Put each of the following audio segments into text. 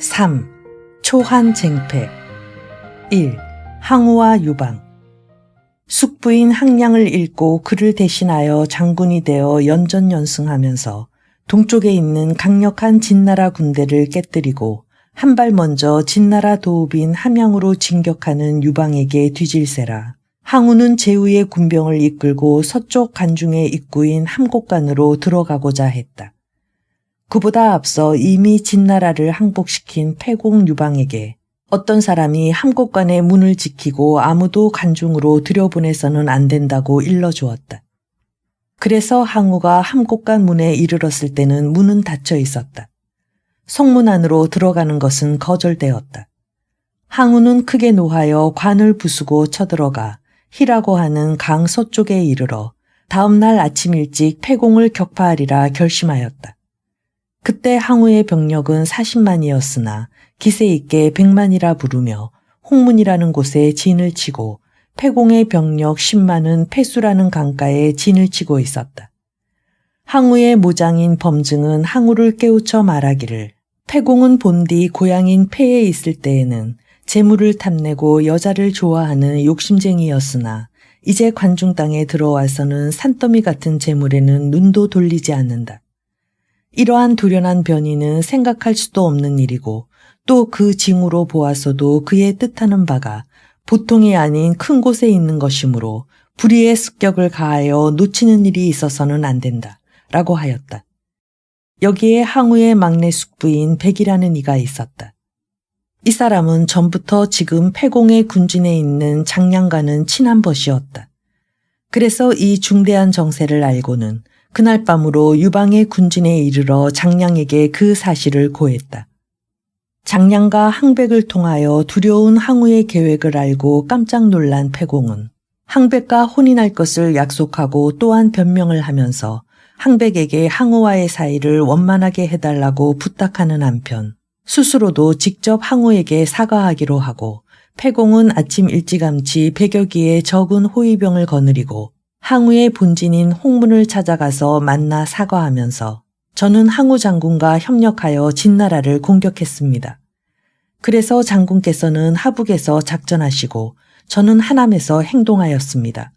3. 초한쟁패 1. 항우와 유방. 숙부인 항량을 잃고 그를 대신하여 장군이 되어 연전연승하면서 동쪽에 있는 강력한 진나라 군대를 깨뜨리고 한 발 먼저 진나라 도읍인 함양으로 진격하는 유방에게 뒤질세라. 항우는 제후의 군병을 이끌고 서쪽 관중의 입구인 함곡관으로 들어가고자 했다. 그보다 앞서 이미 진나라를 항복시킨 패공 유방에게 어떤 사람이 함곡관의 문을 지키고 아무도 관중으로 들여보내서는 안 된다고 일러주었다. 그래서 항우가 함곡관 문에 이르렀을 때는 문은 닫혀 있었다. 성문 안으로 들어가는 것은 거절되었다. 항우는 크게 노하여 관을 부수고 쳐들어가 희라고 하는 강 서쪽에 이르러 다음 날 아침 일찍 패공을 격파하리라 결심하였다. 그때 항우의 병력은 40만이었으나 기세 있게 100만이라 부르며 홍문이라는 곳에 진을 치고 패공의 병력 10만은 패수라는 강가에 진을 치고 있었다. 항우의 모장인 범증은 항우를 깨우쳐 말하기를 패공은 본디 고향인 패에 있을 때에는 재물을 탐내고 여자를 좋아하는 욕심쟁이였으나 이제 관중 땅에 들어와서는 산더미 같은 재물에는 눈도 돌리지 않는다. 이러한 돌연한 변이는 생각할 수도 없는 일이고 또 그 징후로 보아서도 그의 뜻하는 바가 보통이 아닌 큰 곳에 있는 것이므로 불의의 습격을 가하여 놓치는 일이 있어서는 안 된다 라고 하였다. 여기에 항우의 막내 숙부인 백이라는 이가 있었다. 이 사람은 전부터 지금 패공의 군진에 있는 장량과는 친한 벗이었다. 그래서 이 중대한 정세를 알고는 그날 밤으로 유방의 군진에 이르러 장량에게 그 사실을 고했다. 장량과 항백을 통하여 두려운 항우의 계획을 알고 깜짝 놀란 패공은 항백과 혼인할 것을 약속하고 또한 변명을 하면서 항백에게 항우와의 사이를 원만하게 해달라고 부탁하는 한편 스스로도 직접 항우에게 사과하기로 하고 패공은 아침 일찌감치 100여 기의 적은 호위병을 거느리고 항우의 본진인 홍문을 찾아가서 만나 사과하면서 저는 항우 장군과 협력하여 진나라를 공격했습니다. 그래서 장군께서는 하북에서 작전하시고 저는 하남에서 행동하였습니다.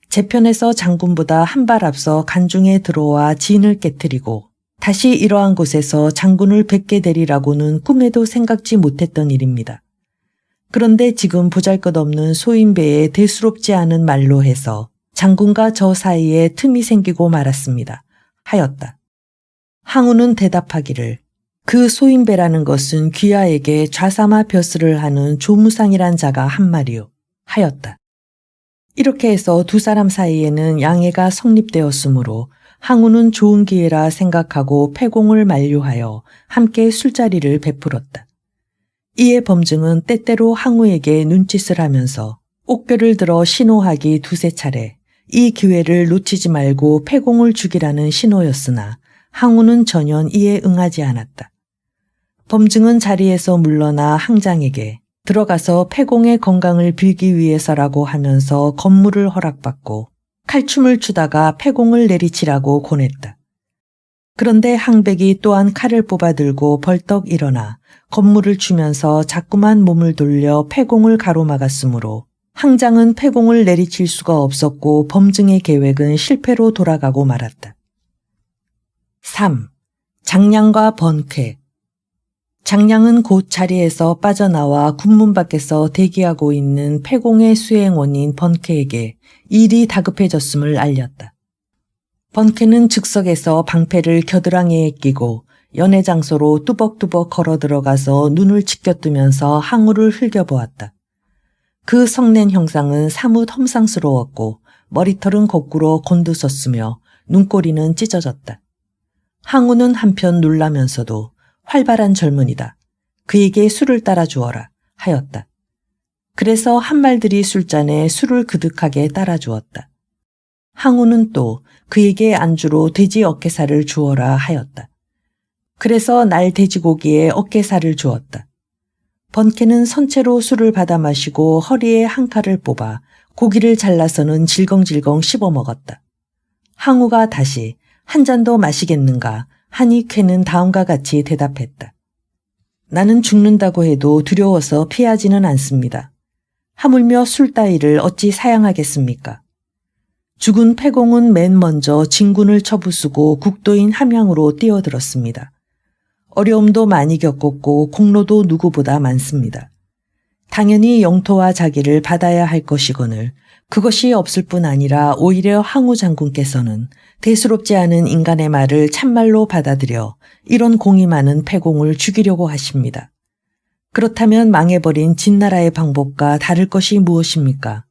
제 편에서 장군보다 한 발 앞서 관중에 들어와 진을 깨뜨리고 다시 이러한 곳에서 장군을 뵙게 되리라고는 꿈에도 생각지 못했던 일입니다. 그런데 지금 보잘것없는 소인배에 대수롭지 않은 말로 해서 장군과 저 사이에 틈이 생기고 말았습니다. 하였다. 항우는 대답하기를 그 소인배라는 것은 귀하에게 좌사마 벼슬을 하는 조무상이란 자가 한 말이요. 하였다. 이렇게 해서 두 사람 사이에는 양해가 성립되었으므로 항우는 좋은 기회라 생각하고 패공을 만류하여 함께 술자리를 베풀었다. 이에 범증은 때때로 항우에게 눈짓을 하면서 옥별을 들어 신호하기 두세 차례 이 기회를 놓치지 말고 패공을 죽이라는 신호였으나 항우는 전혀 이에 응하지 않았다. 범증은 자리에서 물러나 항장에게 들어가서 패공의 건강을 빌기 위해서라고 하면서 건물을 허락받고 칼춤을 추다가 패공을 내리치라고 권했다. 그런데 항백이 또한 칼을 뽑아들고 벌떡 일어나 건물을 추면서 자꾸만 몸을 돌려 패공을 가로막았으므로 항장은 패공을 내리칠 수가 없었고 범증의 계획은 실패로 돌아가고 말았다. 3. 장량과 번쾌. 장량은 곧 자리에서 빠져나와 군문 밖에서 대기하고 있는 패공의 수행원인 번쾌에게 일이 다급해졌음을 알렸다. 번쾌는 즉석에서 방패를 겨드랑이에 끼고 연회 장소로 뚜벅뚜벅 걸어 들어가서 눈을 지켜뜨면서 항우를 흘겨보았다. 그 성낸 형상은 사뭇 험상스러웠고 머리털은 거꾸로 곤두섰으며 눈꼬리는 찢어졌다. 항우는 한편 놀라면서도 활발한 젊은이다. 그에게 술을 따라 주어라 하였다. 그래서 한말들이 술잔에 술을 그득하게 따라 주었다. 항우는 또 그에게 안주로 돼지 어깨살을 주어라 하였다. 그래서 날 돼지고기에 어깨살을 주었다. 번쾌는 선체로 술을 받아 마시고 허리에 한 칼을 뽑아 고기를 잘라서는 질겅질겅 씹어 먹었다. 항우가 다시 한 잔 더 마시겠는가 하니 쾌는 다음과 같이 대답했다. 나는 죽는다고 해도 두려워서 피하지는 않습니다. 하물며 술 따위를 어찌 사양하겠습니까? 죽은 패공은 맨 먼저 진군을 처부수고 국도인 함양으로 뛰어들었습니다. 어려움도 많이 겪었고 공로도 누구보다 많습니다. 당연히 영토와 자기를 받아야 할 것이거늘 그것이 없을 뿐 아니라 오히려 항우 장군께서는 대수롭지 않은 인간의 말을 참말로 받아들여 이런 공이 많은 패공을 죽이려고 하십니다. 그렇다면 망해버린 진나라의 방법과 다를 것이 무엇입니까?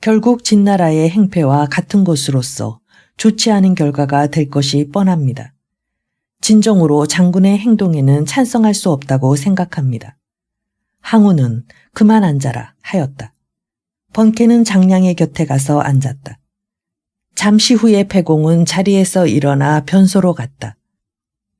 결국 진나라의 행패와 같은 것으로서 좋지 않은 결과가 될 것이 뻔합니다. 진정으로 장군의 행동에는 찬성할 수 없다고 생각합니다. 항우는 그만 앉아라 하였다. 번케는 장량의 곁에 가서 앉았다. 잠시 후에 패공은 자리에서 일어나 변소로 갔다.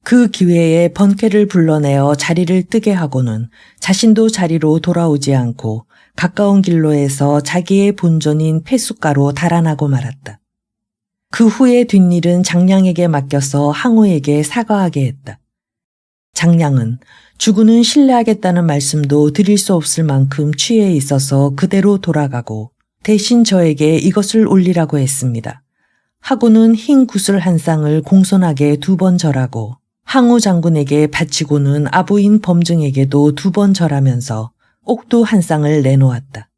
그 기회에 번케를 불러내어 자리를 뜨게 하고는 자신도 자리로 돌아오지 않고 가까운 길로에서 자기의 본전인 폐숫가로 달아나고 말았다. 그 후에 뒷일은 장량에게 맡겨서 항우에게 사과하게 했다. 장량은 주군은 신뢰하겠다는 말씀도 드릴 수 없을 만큼 취해 있어서 그대로 돌아가고 대신 저에게 이것을 올리라고 했습니다. 하고는 흰 구슬 한 쌍을 공손하게 2번 절하고 항우 장군에게 바치고는 아부인 범증에게도 2번 절하면서 옥두 한 쌍을 내놓았다.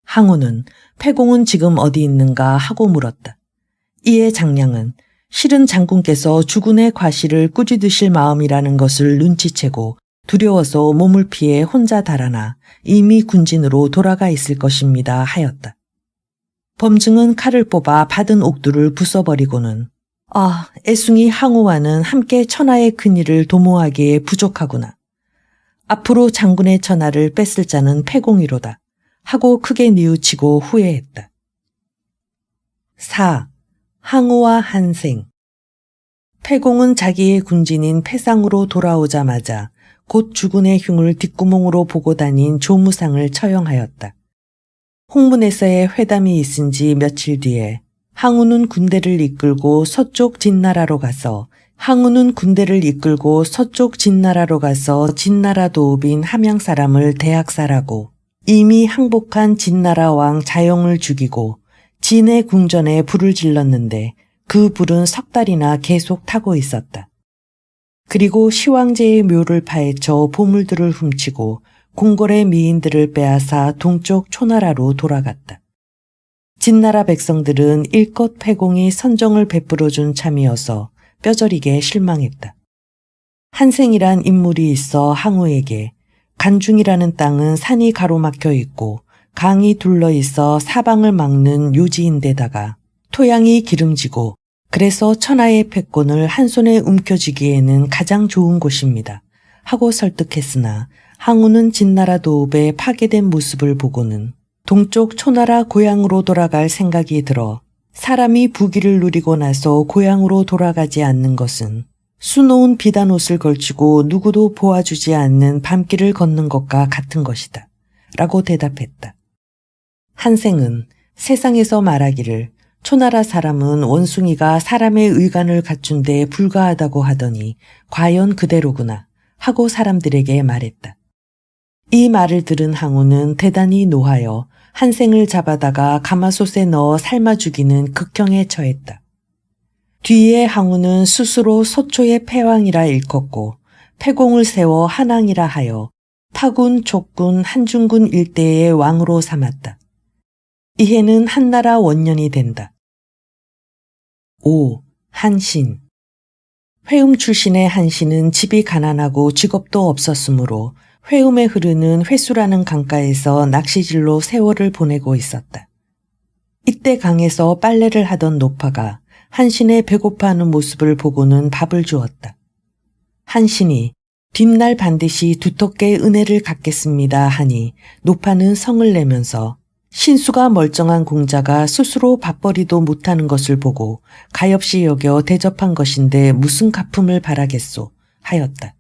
항우는 패공은 지금 어디 있는가 하고 물었다. 이에 장량은 실은 장군께서 주군의 과실을 꾸짖으실 마음이라는 것을 눈치채고 두려워서 몸을 피해 혼자 달아나 이미 군진으로 돌아가 있을 것입니다 하였다. 범증은 칼을 뽑아 받은 옥두를 부숴버리고는 애숭이 항우와는 함께 천하의 큰일을 도모하기에 부족하구나. 앞으로 장군의 천하를 뺏을 자는 패공이로다 하고 크게 뉘우치고 후회했다. 4. 항우와 한생. 패공은 자기의 군진인 패상으로 돌아오자마자 곧 주군의 흉을 뒷구멍으로 보고 다닌 조무상을 처형하였다. 홍문에서의 회담이 있은 지 며칠 뒤에 항우는 군대를 이끌고 서쪽 진나라로 가서 진나라 도읍인 함양 사람을 대학살하고 이미 항복한 진나라 왕 자영을 죽이고 진의 궁전에 불을 질렀는데 그 불은 석 달이나 계속 타고 있었다. 그리고 시황제의 묘를 파헤쳐 보물들을 훔치고 궁궐의 미인들을 빼앗아 동쪽 초나라로 돌아갔다. 진나라 백성들은 일껏 패공이 선정을 베풀어준 참이어서 뼈저리게 실망했다. 한생이란 인물이 있어 항우에게 간중이라는 땅은 산이 가로막혀 있고 강이 둘러 있어 사방을 막는 요지인데다가 토양이 기름지고 그래서 천하의 패권을 한 손에 움켜쥐기에는 가장 좋은 곳입니다. 하고 설득했으나 항우는 진나라 도읍의 파괴된 모습을 보고는 동쪽 초나라 고향으로 돌아갈 생각이 들어 사람이 부귀를 누리고 나서 고향으로 돌아가지 않는 것은 수놓은 비단 옷을 걸치고 누구도 보아주지 않는 밤길을 걷는 것과 같은 것이다. 라고 대답했다. 한생은 세상에서 말하기를 초나라 사람은 원숭이가 사람의 의관을 갖춘 데 불과하다고 하더니 과연 그대로구나 하고 사람들에게 말했다. 이 말을 들은 항우는 대단히 노하여 한생을 잡아다가 가마솥에 넣어 삶아 죽이는 극형에 처했다. 뒤에 항우는 스스로 서초의 패왕이라 일컫고 패공을 세워 한왕이라 하여 파군, 촉군, 한중군 일대의 왕으로 삼았다. 이해는 한나라 원년이 된다. 5. 한신. 회음 출신의 한신은 집이 가난하고 직업도 없었으므로 회음에 흐르는 회수라는 강가에서 낚시질로 세월을 보내고 있었다. 이때 강에서 빨래를 하던 노파가 한신의 배고파하는 모습을 보고는 밥을 주었다. 한신이 뒷날 반드시 두텁게 은혜를 갚겠습니다 하니 노파는 성을 내면서 신수가 멀쩡한 공자가 스스로 밥벌이도 못하는 것을 보고 가엾이 여겨 대접한 것인데 무슨 갚음을 바라겠소 하였다.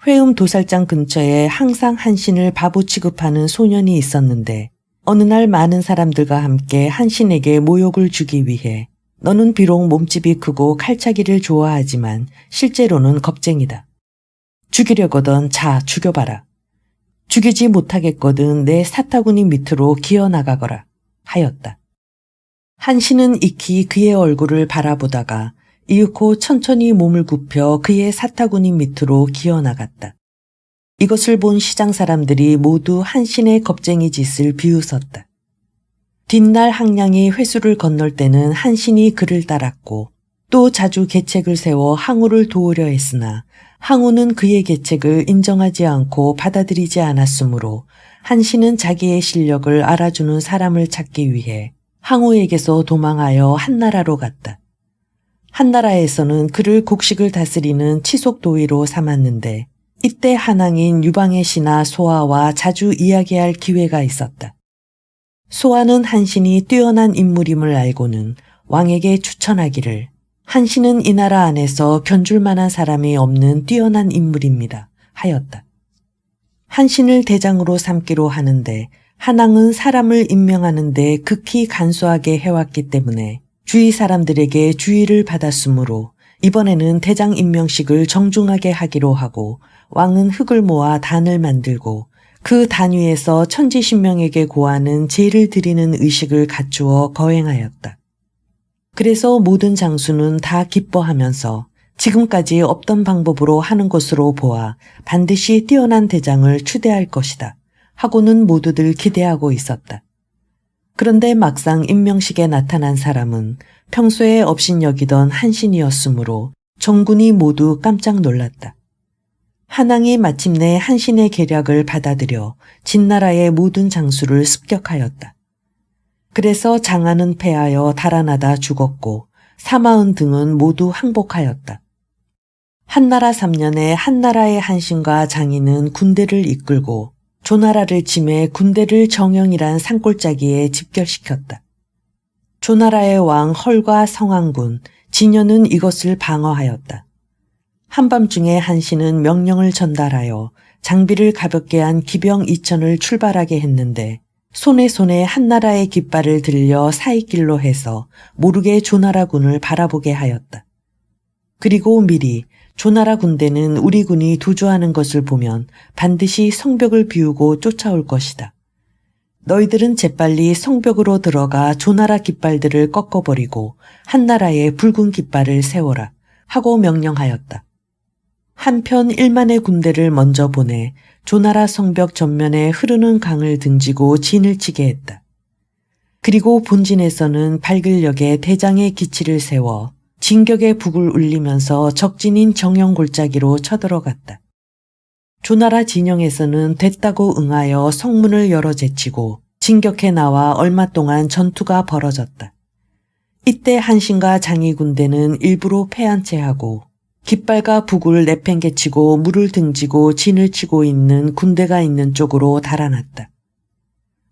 회음 도살장 근처에 항상 한신을 바보 취급하는 소년이 있었는데 어느 날 많은 사람들과 함께 한신에게 모욕을 주기 위해 너는 비록 몸집이 크고 칼차기를 좋아하지만 실제로는 겁쟁이다. 죽이려거든 자 죽여봐라. 죽이지 못하겠거든 내 사타구니 밑으로 기어나가거라 하였다. 한신은 익히 그의 얼굴을 바라보다가 이윽고 천천히 몸을 굽혀 그의 사타구니 밑으로 기어나갔다. 이것을 본 시장 사람들이 모두 한신의 겁쟁이 짓을 비웃었다. 뒷날 항량이 회수를 건널 때는 한신이 그를 따랐고 또 자주 계책을 세워 항우를 도우려 했으나 항우는 그의 계책을 인정하지 않고 받아들이지 않았으므로 한신은 자기의 실력을 알아주는 사람을 찾기 위해 항우에게서 도망하여 한나라로 갔다. 한나라에서는 그를 곡식을 다스리는 치속도의로 삼았는데 이때 한왕인 유방의 신하 소아와 자주 이야기할 기회가 있었다. 소아는 한신이 뛰어난 인물임을 알고는 왕에게 추천하기를 한신은 이 나라 안에서 견줄 만한 사람이 없는 뛰어난 인물입니다 하였다. 한신을 대장으로 삼기로 하는데 한왕은 사람을 임명하는 데 극히 간소하게 해왔기 때문에 주위 사람들에게 주의를 받았으므로 이번에는 대장 임명식을 정중하게 하기로 하고 왕은 흙을 모아 단을 만들고 그 단 위에서 천지신명에게 고하는 제를 드리는 의식을 갖추어 거행하였다. 그래서 모든 장수는 다 기뻐하면서 지금까지 없던 방법으로 하는 것으로 보아 반드시 뛰어난 대장을 추대할 것이다 하고는 모두들 기대하고 있었다. 그런데 막상 임명식에 나타난 사람은 평소에 업신여기던 한신이었으므로 정군이 모두 깜짝 놀랐다. 한왕이 마침내 한신의 계략을 받아들여 진나라의 모든 장수를 습격하였다. 그래서 장안은 패하여 달아나다 죽었고 사마은 등은 모두 항복하였다. 한나라 3년에 한나라의 한신과 장인은 군대를 이끌고 조나라를 침해 군대를 정영이란 산골짜기에 집결시켰다. 조나라의 왕 헐과 성왕군, 진여는 이것을 방어하였다. 한밤중에 한신은 명령을 전달하여 장비를 가볍게 한 기병 2천을 출발하게 했는데 손에 한나라의 깃발을 들려 사이길로 해서 모르게 조나라군을 바라보게 하였다. 그리고 미리 조나라 군대는 우리 군이 도주하는 것을 보면 반드시 성벽을 비우고 쫓아올 것이다. 너희들은 재빨리 성벽으로 들어가 조나라 깃발들을 꺾어버리고 한나라의 붉은 깃발을 세워라 하고 명령하였다. 한편 1만의 군대를 먼저 보내 조나라 성벽 전면에 흐르는 강을 등지고 진을 치게 했다. 그리고 본진에서는 발길역에 대장의 기치를 세워 진격의 북을 울리면서 적진인 정영 골짜기로 쳐들어갔다. 조나라 진영에서는 됐다고 응하여 성문을 열어 제치고 진격해 나와 얼마 동안 전투가 벌어졌다. 이때 한신과 장이 군대는 일부러 패한 채 하고 깃발과 북을 내팽개치고 물을 등지고 진을 치고 있는 군대가 있는 쪽으로 달아났다.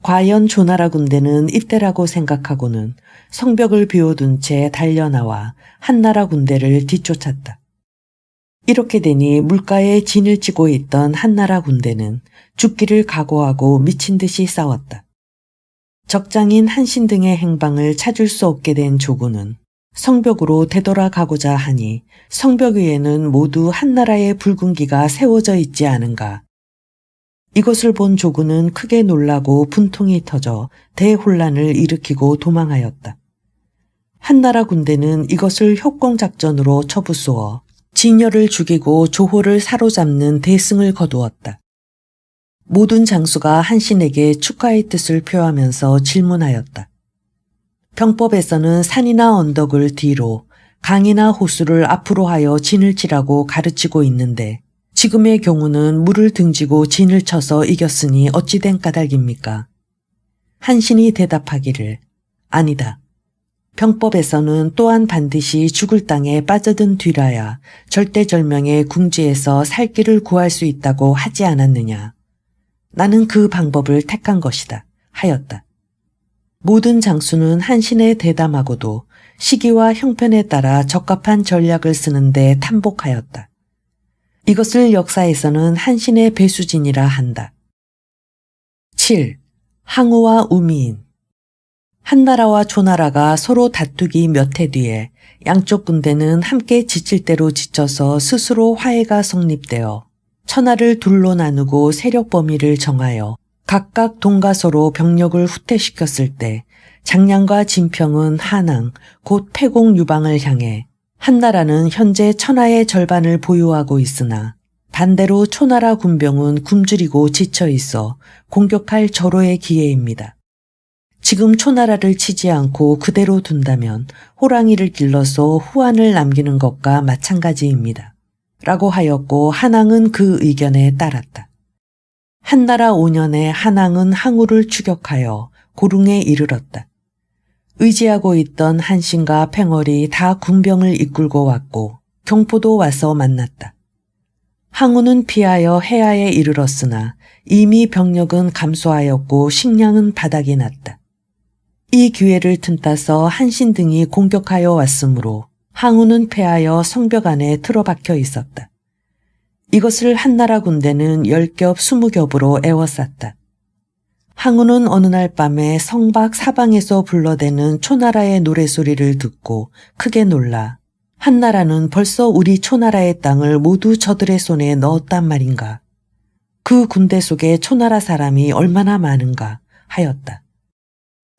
과연 조나라 군대는 이때라고 생각하고는 성벽을 비워둔 채 달려나와 한나라 군대를 뒤쫓았다. 이렇게 되니 물가에 진을 치고 있던 한나라 군대는 죽기를 각오하고 미친 듯이 싸웠다. 적장인 한신 등의 행방을 찾을 수 없게 된 조군은 성벽으로 되돌아가고자 하니 성벽 위에는 모두 한나라의 붉은기가 세워져 있지 않은가. 이것을 본 조군은 크게 놀라고 분통이 터져 대혼란을 일으키고 도망하였다. 한나라 군대는 이것을 협공작전으로 처부수어 진여를 죽이고 조호를 사로잡는 대승을 거두었다. 모든 장수가 한신에게 축하의 뜻을 표하면서 질문하였다. 병법에서는 산이나 언덕을 뒤로, 강이나 호수를 앞으로 하여 진을 치라고 가르치고 있는데 지금의 경우는 물을 등지고 진을 쳐서 이겼으니 어찌 된 까닭입니까? 한신이 대답하기를 아니다. 병법에서는 또한 반드시 죽을 땅에 빠져든 뒤라야 절대절명의 궁지에서 살 길을 구할 수 있다고 하지 않았느냐. 나는 그 방법을 택한 것이다 하였다. 모든 장수는 한신에 대담하고도 시기와 형편에 따라 적합한 전략을 쓰는데 탐복하였다. 이것을 역사에서는 한신의 배수진이라 한다. 7. 항우와 우미인. 한나라와 조나라가 서로 다투기 몇 해 뒤에 양쪽 군대는 함께 지칠 대로 지쳐서 스스로 화해가 성립되어 천하를 둘로 나누고 세력 범위를 정하여 각각 동가서로 병력을 후퇴시켰을 때 장량과 진평은 한항, 곧 패공 유방을 향해 한나라는 현재 천하의 절반을 보유하고 있으나 반대로 초나라 군병은 굶주리고 지쳐 있어 공격할 절호의 기회입니다. 지금 초나라를 치지 않고 그대로 둔다면 호랑이를 길러서 후한을 남기는 것과 마찬가지입니다. 라고 하였고 한항은 그 의견에 따랐다. 한나라 5년에 한항은 항우를 추격하여 고릉에 이르렀다. 의지하고 있던 한신과 팽월이 다 군병을 이끌고 왔고 경포도 와서 만났다. 항우는 피하여 해야에 이르렀으나 이미 병력은 감소하였고 식량은 바닥이 났다. 이 기회를 틈타서 한신 등이 공격하여 왔으므로 항우는 패하여 성벽 안에 틀어박혀 있었다. 이것을 한나라 군대는 10겹 20겹으로 에워쌌다. 항우는 어느 날 밤에 성박 사방에서 불러대는 초나라의 노래소리를 듣고 크게 놀라 한나라는 벌써 우리 초나라의 땅을 모두 저들의 손에 넣었단 말인가. 그 군대 속에 초나라 사람이 얼마나 많은가 하였다.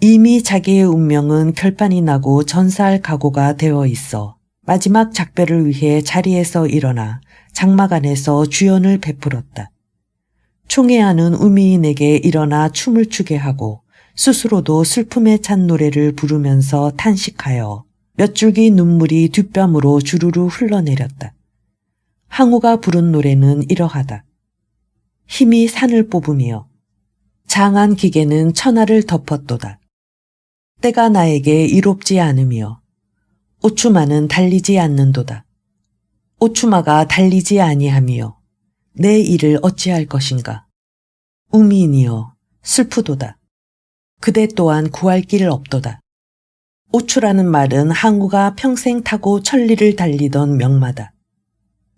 이미 자기의 운명은 결판이 나고 전사할 각오가 되어 있어 마지막 작별을 위해 자리에서 일어나 장막 안에서 주연을 베풀었다. 총애하는 우미인에게 일어나 춤을 추게 하고 스스로도 슬픔에 찬 노래를 부르면서 탄식하여 몇 줄기 눈물이 뒷뺨으로 주르르 흘러내렸다. 항우가 부른 노래는 이러하다. 힘이 산을 뽑으며 장한 기계는 천하를 덮었도다. 때가 나에게 이롭지 않으며 오추마는 달리지 않는도다. 오추마가 달리지 아니하며 내 일을 어찌할 것인가. 우미인이여 슬프도다. 그대 또한 구할 길 없도다. 오추라는 말은 항우가 평생 타고 천리를 달리던 명마다.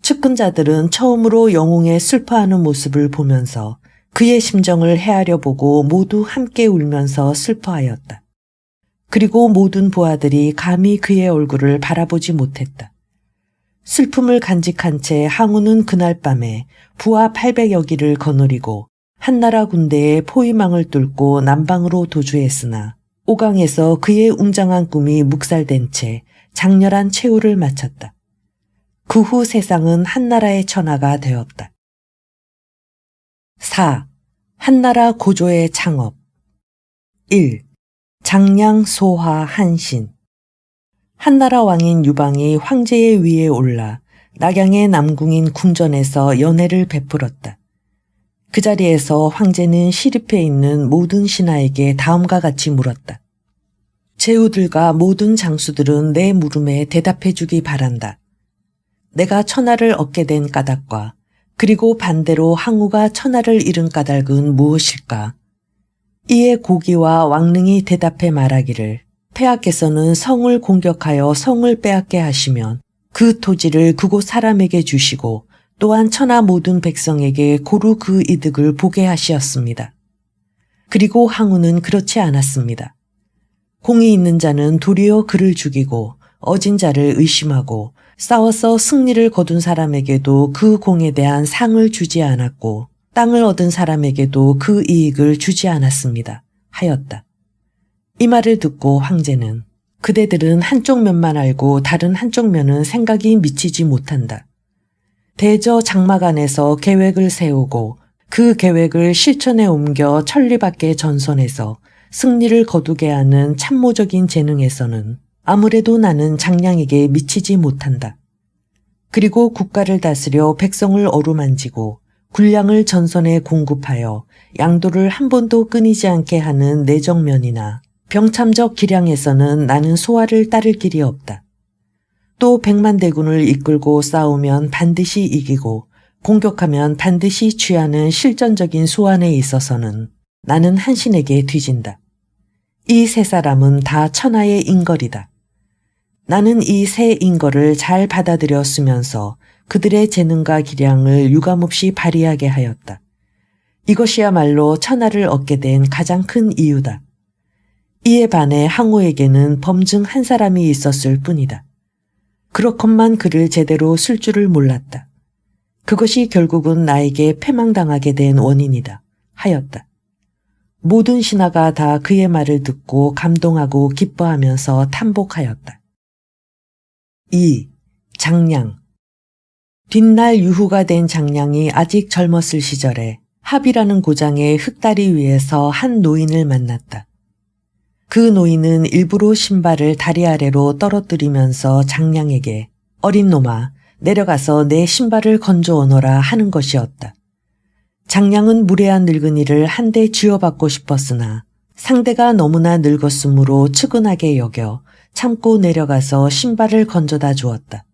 측근자들은 처음으로 영웅의 슬퍼하는 모습을 보면서 그의 심정을 헤아려 보고 모두 함께 울면서 슬퍼하였다. 그리고 모든 부하들이 감히 그의 얼굴을 바라보지 못했다. 슬픔을 간직한 채 항우는 그날 밤에 부하 800여 기를 거느리고 한나라 군대의 포위망을 뚫고 남방으로 도주했으나 오강에서 그의 웅장한 꿈이 묵살된 채 장렬한 최후를 마쳤다. 그 후 세상은 한나라의 천하가 되었다. 4. 한나라 고조의 창업 1. 장량 소화 한신 한나라 왕인 유방이 황제의 위에 올라 낙양의 남궁인 궁전에서 연회를 베풀었다. 그 자리에서 황제는 시립해 있는 모든 신하에게 다음과 같이 물었다. 제후들과 모든 장수들은 내 물음에 대답해 주기 바란다. 내가 천하를 얻게 된 까닭과 그리고 반대로 항우가 천하를 잃은 까닭은 무엇일까? 이에 고기와 왕릉이 대답해 말하기를 폐하께서는 성을 공격하여 성을 빼앗게 하시면 그 토지를 그곳 사람에게 주시고 또한 천하 모든 백성에게 고루 그 이득을 보게 하시었습니다. 그리고 항우는 그렇지 않았습니다. 공이 있는 자는 도리어 그를 죽이고 어진 자를 의심하고 싸워서 승리를 거둔 사람에게도 그 공에 대한 상을 주지 않았고 땅을 얻은 사람에게도 그 이익을 주지 않았습니다. 하였다. 이 말을 듣고 황제는 그대들은 한쪽 면만 알고 다른 한쪽 면은 생각이 미치지 못한다. 대저 장막 안에서 계획을 세우고 그 계획을 실천에 옮겨 천리 밖의 전선에서 승리를 거두게 하는 참모적인 재능에서는 아무래도 나는 장량에게 미치지 못한다. 그리고 국가를 다스려 백성을 어루만지고 군량을 전선에 공급하여 양도를 한 번도 끊이지 않게 하는 내정면이나 병참적 기량에서는 나는 소화를 따를 길이 없다. 또 100만 대군을 이끌고 싸우면 반드시 이기고 공격하면 반드시 취하는 실전적인 소환에 있어서는 나는 한신에게 뒤진다. 이 세 사람은 다 천하의 인걸이다. 나는 이 세 인걸을 잘 받아들여 쓰면서 그들의 재능과 기량을 유감없이 발휘하게 하였다. 이것이야말로 천하를 얻게 된 가장 큰 이유다. 이에 반해 항우에게는 범증 한 사람이 있었을 뿐이다. 그렇건만 그를 제대로 쓸 줄을 몰랐다. 그것이 결국은 나에게 패망당하게 된 원인이다 하였다. 모든 신하가 다 그의 말을 듣고 감동하고 기뻐하면서 탐복하였다. 2. 장량. 뒷날 유후가 된 장량이 아직 젊었을 시절에 합이라는 고장의 흙다리 위에서 한 노인을 만났다. 그 노인은 일부러 신발을 다리 아래로 떨어뜨리면서 장량에게 어린 놈아 내려가서 내 신발을 건져 오너라 하는 것이었다. 장량은 무례한 늙은이를 한 대 쥐어받고 싶었으나 상대가 너무나 늙었으므로 측은하게 여겨 참고 내려가서 신발을 건져다 주었다.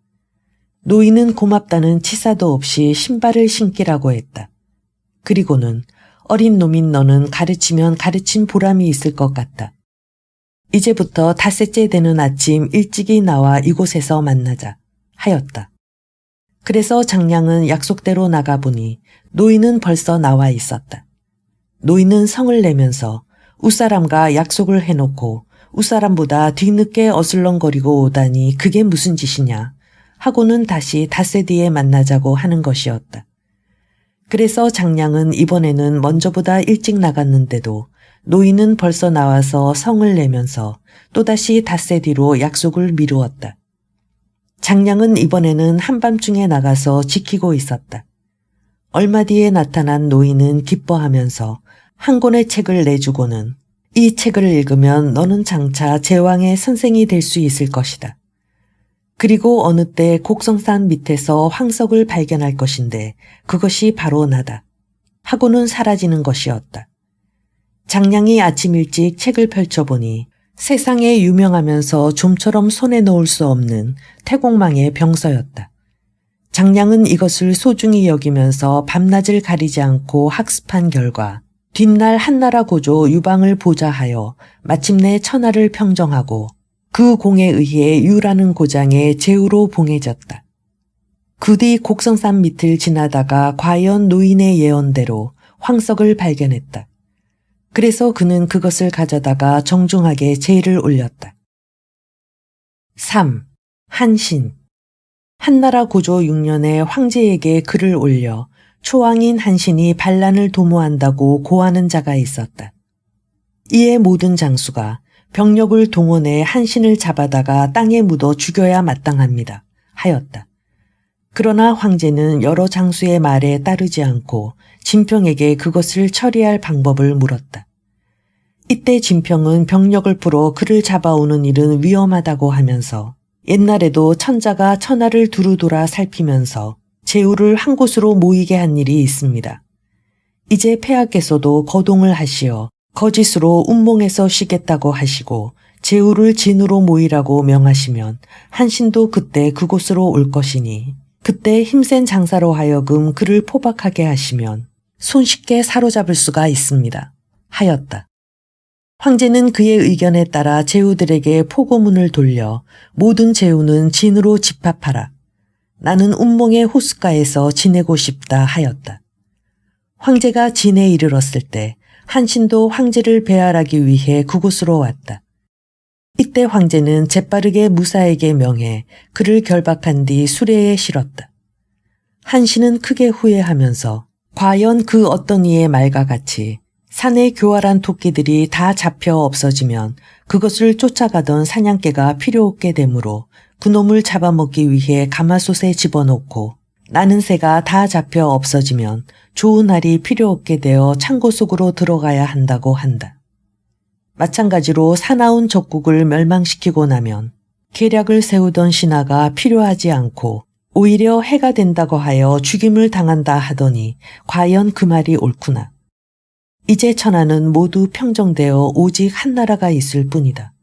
노인은 고맙다는 치사도 없이 신발을 신기라고 했다. 그리고는 어린 놈인 너는 가르치면 가르친 보람이 있을 것 같다. 이제부터 닷새째 되는 아침 일찍이 나와 이곳에서 만나자 하였다. 그래서 장량은 약속대로 나가보니 노인은 벌써 나와 있었다. 노인은 성을 내면서 웃사람과 약속을 해놓고 웃사람보다 뒤늦게 어슬렁거리고 오다니 그게 무슨 짓이냐 하고는 다시 닷새 뒤에 만나자고 하는 것이었다. 그래서 장량은 이번에는 먼저보다 일찍 나갔는데도 노인은 벌써 나와서 성을 내면서 또다시 닷새 뒤로 약속을 미루었다. 장량은 이번에는 한밤중에 나가서 지키고 있었다. 얼마 뒤에 나타난 노인은 기뻐하면서 한 권의 책을 내주고는 이 책을 읽으면 너는 장차 제왕의 선생이 될 수 있을 것이다. 그리고 어느 때 곡성산 밑에서 황석을 발견할 것인데 그것이 바로 나다. 하고는 사라지는 것이었다. 장량이 아침 일찍 책을 펼쳐보니 세상에 유명하면서 좀처럼 손에 놓을 수 없는 태공망의 병서였다. 장량은 이것을 소중히 여기면서 밤낮을 가리지 않고 학습한 결과 뒷날 한나라 고조 유방을 보좌하여 마침내 천하를 평정하고 그 공에 의해 유라는 고장에 제후로 봉해졌다. 그 뒤 곡성산 밑을 지나다가 과연 노인의 예언대로 황석을 발견했다. 그래서 그는 그것을 가져다가 정중하게 제의를 올렸다. 3. 한신. 한나라 고조 6년에 황제에게 글을 올려 초왕인 한신이 반란을 도모한다고 고하는 자가 있었다. 이에 모든 장수가 병력을 동원해 한신을 잡아다가 땅에 묻어 죽여야 마땅합니다. 하였다. 그러나 황제는 여러 장수의 말에 따르지 않고 진평에게 그것을 처리할 방법을 물었다. 이때 진평은 병력을 풀어 그를 잡아오는 일은 위험하다고 하면서 옛날에도 천자가 천하를 두루 돌아 살피면서 제후를 한 곳으로 모이게 한 일이 있습니다. 이제 폐하께서도 거동을 하시어 거짓으로 운몽에서 쉬겠다고 하시고 제후를 진으로 모이라고 명하시면 한신도 그때 그곳으로 올 것이니 그때 힘센 장사로 하여금 그를 포박하게 하시면 손쉽게 사로잡을 수가 있습니다. 하였다. 황제는 그의 의견에 따라 제후들에게 포고문을 돌려 모든 제후는 진으로 집합하라. 나는 운몽의 호숫가에서 지내고 싶다 하였다. 황제가 진에 이르렀을 때 한신도 황제를 배할하기 위해 그곳으로 왔다. 이때 황제는 재빠르게 무사에게 명해 그를 결박한 뒤 수레에 실었다. 한신은 크게 후회하면서 과연 그 어떤 이의 말과 같이 산에 교활한 토끼들이 다 잡혀 없어지면 그것을 쫓아가던 사냥개가 필요 없게 되므로 그놈을 잡아먹기 위해 가마솥에 집어넣고 나는 새가 다 잡혀 없어지면 좋은 알이 필요 없게 되어 창고 속으로 들어가야 한다고 한다. 마찬가지로 사나운 적국을 멸망시키고 나면 계략을 세우던 신하가 필요하지 않고 오히려 해가 된다고 하여 죽임을 당한다 하더니 과연 그 말이 옳구나. 이제 천하는 모두 평정되어 오직 한 나라가 있을 뿐이다.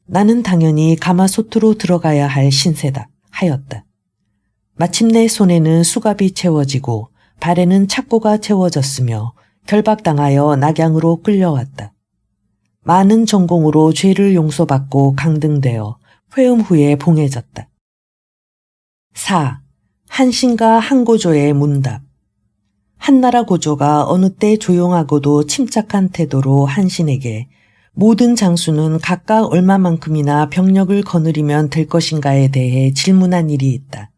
나는 당연히 가마솥으로 들어가야 할 신세다 하였다. 마침내 손에는 수갑이 채워지고 발에는 착고가 채워졌으며 결박당하여 낙양으로 끌려왔다. 많은 전공으로 죄를 용서받고 강등되어 회음 후에 봉해졌다. 4. 한신과 한고조의 문답. 한나라 고조가 어느 때 조용하고도 침착한 태도로 한신에게 모든 장수는 각각 얼마만큼이나 병력을 거느리면 될 것인가에 대해 질문한 일이 있다.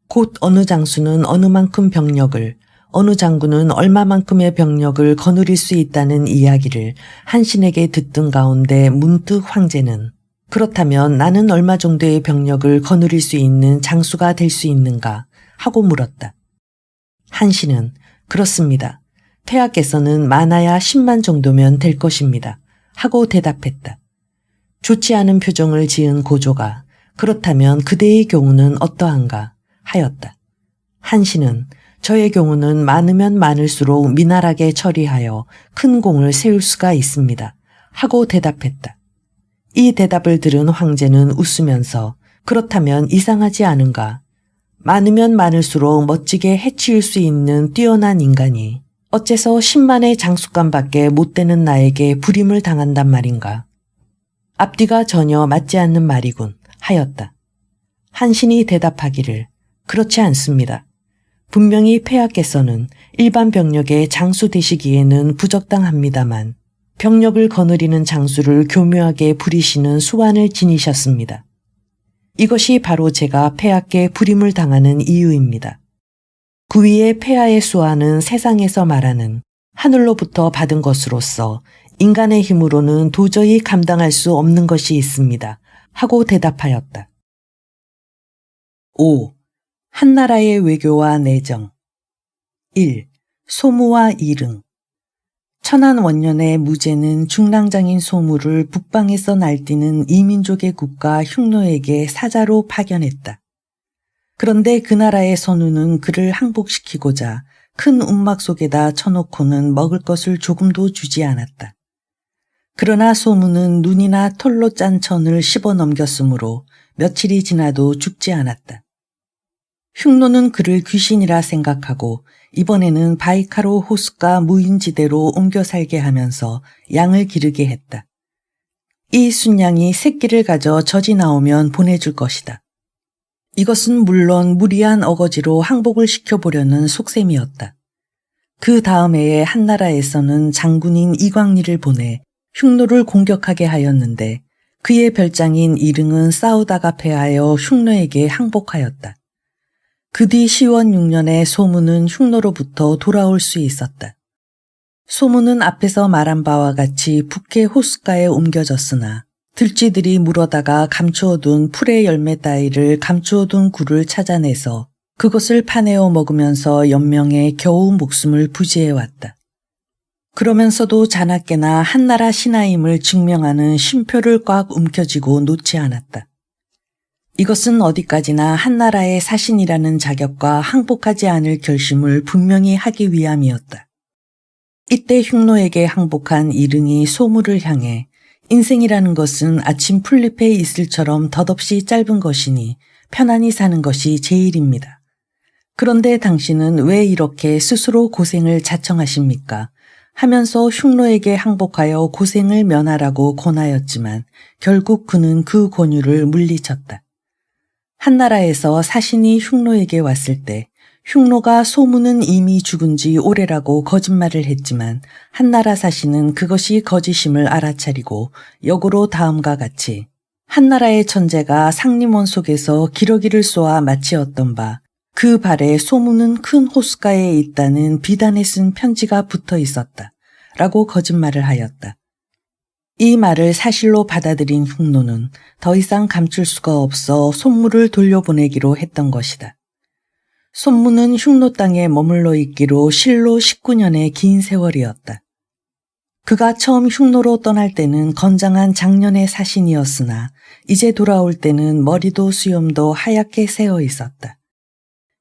곧 어느 장수는 어느 만큼 병력을, 어느 장군은 얼마만큼의 병력을 거느릴 수 있다는 이야기를 한신에게 듣던 가운데 문득 황제는 그렇다면 나는 얼마 정도의 병력을 거느릴 수 있는 장수가 될 수 있는가 하고 물었다. 한신은 그렇습니다. 폐하께서는 많아야 10만 정도면 될 것입니다. 하고 대답했다. 좋지 않은 표정을 지은 고조가 그렇다면 그대의 경우는 어떠한가 하였다. 한신은 저의 경우는 많으면 많을수록 미나하게 처리하여 큰 공을 세울 수가 있습니다. 하고 대답했다. 이 대답을 들은 황제는 웃으면서 그렇다면 이상하지 않은가? 많으면 많을수록 멋지게 해치울 수 있는 뛰어난 인간이 어째서 10만의 장수감밖에 못 되는 나에게 불임을 당한단 말인가? 앞뒤가 전혀 맞지 않는 말이군 하였다. 한신이 대답하기를 그렇지 않습니다. 분명히 폐하께서는 일반 병력의 장수 되시기에는 부적당합니다만 병력을 거느리는 장수를 교묘하게 부리시는 수완을 지니셨습니다. 이것이 바로 제가 폐하께 불임을 당하는 이유입니다. 그 위에 폐하의 수완은 세상에서 말하는 하늘로부터 받은 것으로서 인간의 힘으로는 도저히 감당할 수 없는 것이 있습니다. 하고 대답하였다. 5. 한나라의 외교와 내정 1. 소무와 이릉 천안 원년의 무제는 중랑장인 소무를 북방에서 날뛰는 이민족의 국가 흉노에게 사자로 파견했다. 그런데 그 나라의 선우는 그를 항복시키고자 큰 움막 속에다 쳐놓고는 먹을 것을 조금도 주지 않았다. 그러나 소무는 눈이나 털로 짠 천을 씹어 넘겼으므로 며칠이 지나도 죽지 않았다. 흉노는 그를 귀신이라 생각하고 이번에는 바이카로 호숫가 무인지대로 옮겨 살게 하면서 양을 기르게 했다. 이 순양이 새끼를 가져 젖이 나오면 보내줄 것이다. 이것은 물론 무리한 어거지로 항복을 시켜보려는 속셈이었다. 그 다음 해에 한나라에서는 장군인 이광리를 보내 흉노를 공격하게 하였는데 그의 별장인 이릉은 싸우다가 패하여 흉노에게 항복하였다. 그 뒤 시원 6년에 소무는 흉노로부터 돌아올 수 있었다. 소무는 앞에서 말한 바와 같이 북해 호숫가에 옮겨졌으나 들쥐들이 물어다가 감추어둔 풀의 열매 따위를 감추어둔 굴을 찾아내서 그것을 파내어 먹으면서 연명에 겨우 목숨을 부지해왔다. 그러면서도 자나깨나 한나라 신하임을 증명하는 쉼표를 꽉 움켜쥐고 놓지 않았다. 이것은 어디까지나 한나라의 사신이라는 자격과 항복하지 않을 결심을 분명히 하기 위함이었다. 이때 흉노에게 항복한 이릉이 소무를 향해 인생이라는 것은 아침 풀잎의 이슬처럼 덧없이 짧은 것이니 편안히 사는 것이 제일입니다. 그런데 당신은 왜 이렇게 스스로 고생을 자청하십니까? 하면서 흉노에게 항복하여 고생을 면하라고 권하였지만 결국 그는 그 권유를 물리쳤다. 한나라에서 사신이 흉노에게 왔을 때 흉노가 소무는 이미 죽은 지 오래라고 거짓말을 했지만 한나라 사신은 그것이 거짓임을 알아차리고 역으로 다음과 같이 한나라의 천재가 상림원 속에서 기러기를 쏘아 마치었던 바 그 발에 소무는 큰 호숫가에 있다는 비단에 쓴 편지가 붙어 있었다 라고 거짓말을 하였다. 이 말을 사실로 받아들인 흉노는 더 이상 감출 수가 없어 손무를 돌려보내기로 했던 것이다. 손무는 흉노 땅에 머물러 있기로 실로 19년의 긴 세월이었다. 그가 처음 흉노로 떠날 때는 건장한 장년의 사신이었으나 이제 돌아올 때는 머리도 수염도 하얗게 새어 있었다.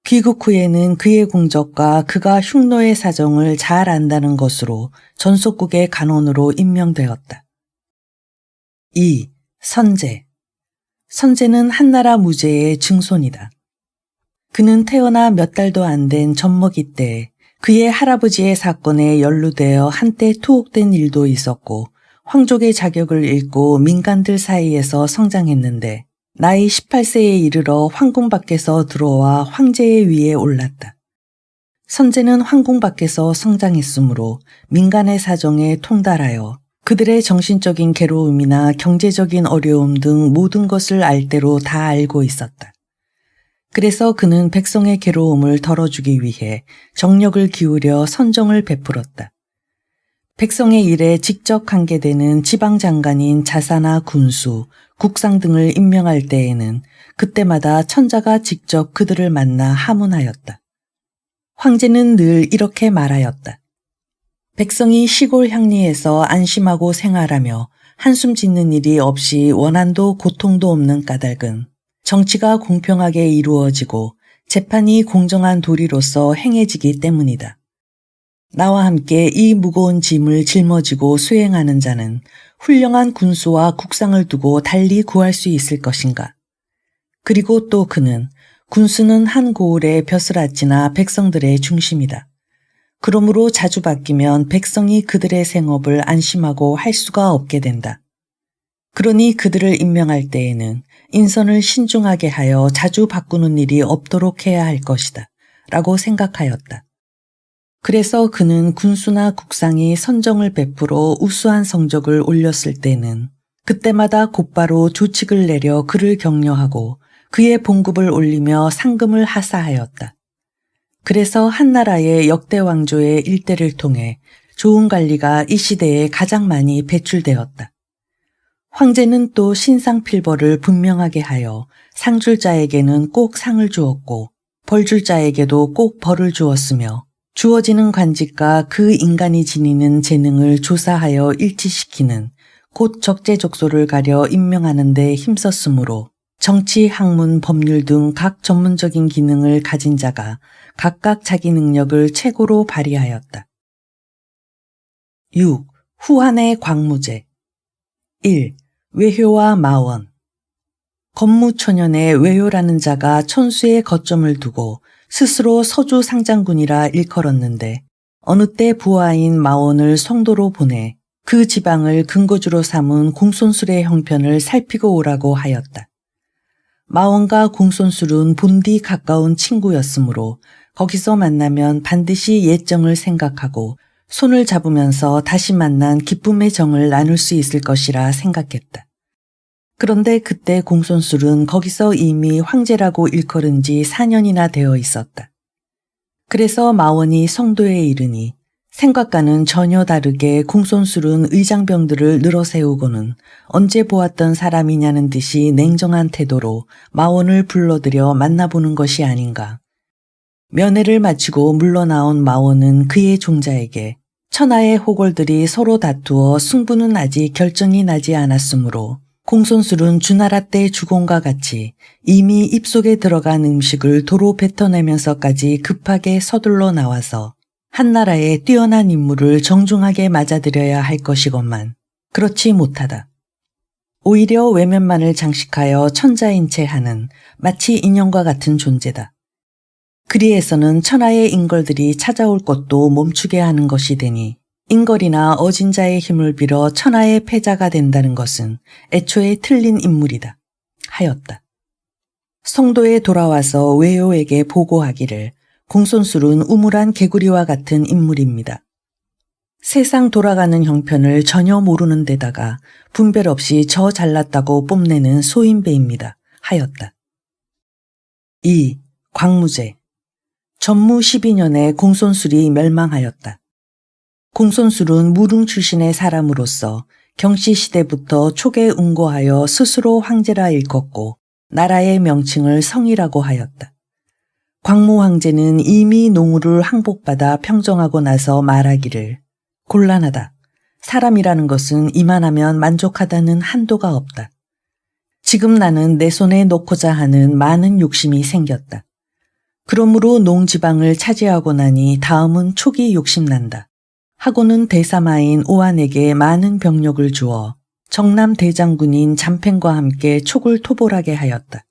귀국 후에는 그의 공적과 그가 흉노의 사정을 잘 안다는 것으로 전속국의 간원으로 임명되었다. 2. 선제. 선제는 한나라 무제의 증손이다. 그는 태어나 몇 달도 안 된 젖먹이 때 그의 할아버지의 사건에 연루되어 한때 투옥된 일도 있었고 황족의 자격을 잃고 민간들 사이에서 성장했는데 나이 18세에 이르러 황궁 밖에서 들어와 황제의 위에 올랐다. 선제는 황궁 밖에서 성장했으므로 민간의 사정에 통달하여 그들의 정신적인 괴로움이나 경제적인 어려움 등 모든 것을 알대로 다 알고 있었다. 그래서 그는 백성의 괴로움을 덜어주기 위해 정력을 기울여 선정을 베풀었다. 백성의 일에 직접 관계되는 지방장관인 자사나 군수, 국상 등을 임명할 때에는 그때마다 천자가 직접 그들을 만나 하문하였다. 황제는 늘 이렇게 말하였다. 백성이 시골 향리에서 안심하고 생활하며 한숨 짓는 일이 없이 원한도 고통도 없는 까닭은 정치가 공평하게 이루어지고 재판이 공정한 도리로서 행해지기 때문이다. 나와 함께 이 무거운 짐을 짊어지고 수행하는 자는 훌륭한 군수와 국상을 두고 달리 구할 수 있을 것인가. 그리고 또 그는 군수는 한 고을의 벼슬아치나 백성들의 중심이다. 그러므로 자주 바뀌면 백성이 그들의 생업을 안심하고 할 수가 없게 된다. 그러니 그들을 임명할 때에는 인선을 신중하게 하여 자주 바꾸는 일이 없도록 해야 할 것이다. 라고 생각하였다. 그래서 그는 군수나 국상이 선정을 베풀어 우수한 성적을 올렸을 때는 그때마다 곧바로 조칙을 내려 그를 격려하고 그의 봉급을 올리며 상금을 하사하였다. 그래서 한나라의 역대 왕조의 일대를 통해 좋은 관리가 이 시대에 가장 많이 배출되었다. 황제는 또 신상필벌을 분명하게 하여 상 줄 자에게는 꼭 상을 주었고 벌 줄 자에게도 꼭 벌을 주었으며 주어지는 관직과 그 인간이 지니는 재능을 조사하여 일치시키는 곧 적재적소를 가려 임명하는 데 힘썼으므로 정치, 학문, 법률 등 각 전문적인 기능을 가진 자가 각각 자기 능력을 최고로 발휘하였다. 6. 후한의 광무제 1. 외효와 마원 건무초년에 외효라는 자가 천수의 거점을 두고 스스로 서주 상장군이라 일컬었는데 어느 때 부하인 마원을 성도로 보내 그 지방을 근거주로 삼은 공손술의 형편을 살피고 오라고 하였다. 마원과 공손술은 본디 가까운 친구였으므로 거기서 만나면 반드시 옛정을 생각하고 손을 잡으면서 다시 만난 기쁨의 정을 나눌 수 있을 것이라 생각했다. 그런데 그때 공손술은 거기서 이미 황제라고 일컬은 지 4년이나 되어 있었다. 그래서 마원이 성도에 이르니 생각과는 전혀 다르게 공손술은 의장병들을 늘어세우고는 언제 보았던 사람이냐는 듯이 냉정한 태도로 마원을 불러들여 만나보는 것이 아닌가. 면회를 마치고 물러나온 마원은 그의 종자에게 천하의 호걸들이 서로 다투어 승부는 아직 결정이 나지 않았으므로 공손술은 주나라 때 주공과 같이 이미 입속에 들어간 음식을 도로 뱉어내면서까지 급하게 서둘러 나와서 한나라의 뛰어난 인물을 정중하게 맞아들여야 할 것이건만 그렇지 못하다. 오히려 외면만을 장식하여 천자인 채 하는 마치 인형과 같은 존재다. 그리에서는 천하의 인걸들이 찾아올 것도 멈추게 하는 것이 되니 인걸이나 어진 자의 힘을 빌어 천하의 패자가 된다는 것은 애초에 틀린 인물이다. 하였다. 성도에 돌아와서 외효에게 보고하기를 공손술은 우물한 개구리와 같은 인물입니다. 세상 돌아가는 형편을 전혀 모르는 데다가 분별 없이 저 잘났다고 뽐내는 소인배입니다. 하였다. 2. 광무제 전무 12년에 공손술이 멸망하였다. 공손술은 무릉 출신의 사람으로서 경시시대부터 촉에 운고하여 스스로 황제라 일컫고 나라의 명칭을 성이라고 하였다. 광무 황제는 이미 농우를 항복받아 평정하고 나서 말하기를 곤란하다. 사람이라는 것은 이만하면 만족하다는 한도가 없다. 지금 나는 내 손에 놓고자 하는 많은 욕심이 생겼다. 그러므로 농지방을 차지하고 나니 다음은 촉이 욕심난다. 하고는 대사마인 오한에게 많은 병력을 주어 정남 대장군인 잠팽과 함께 촉을 토벌하게 하였다.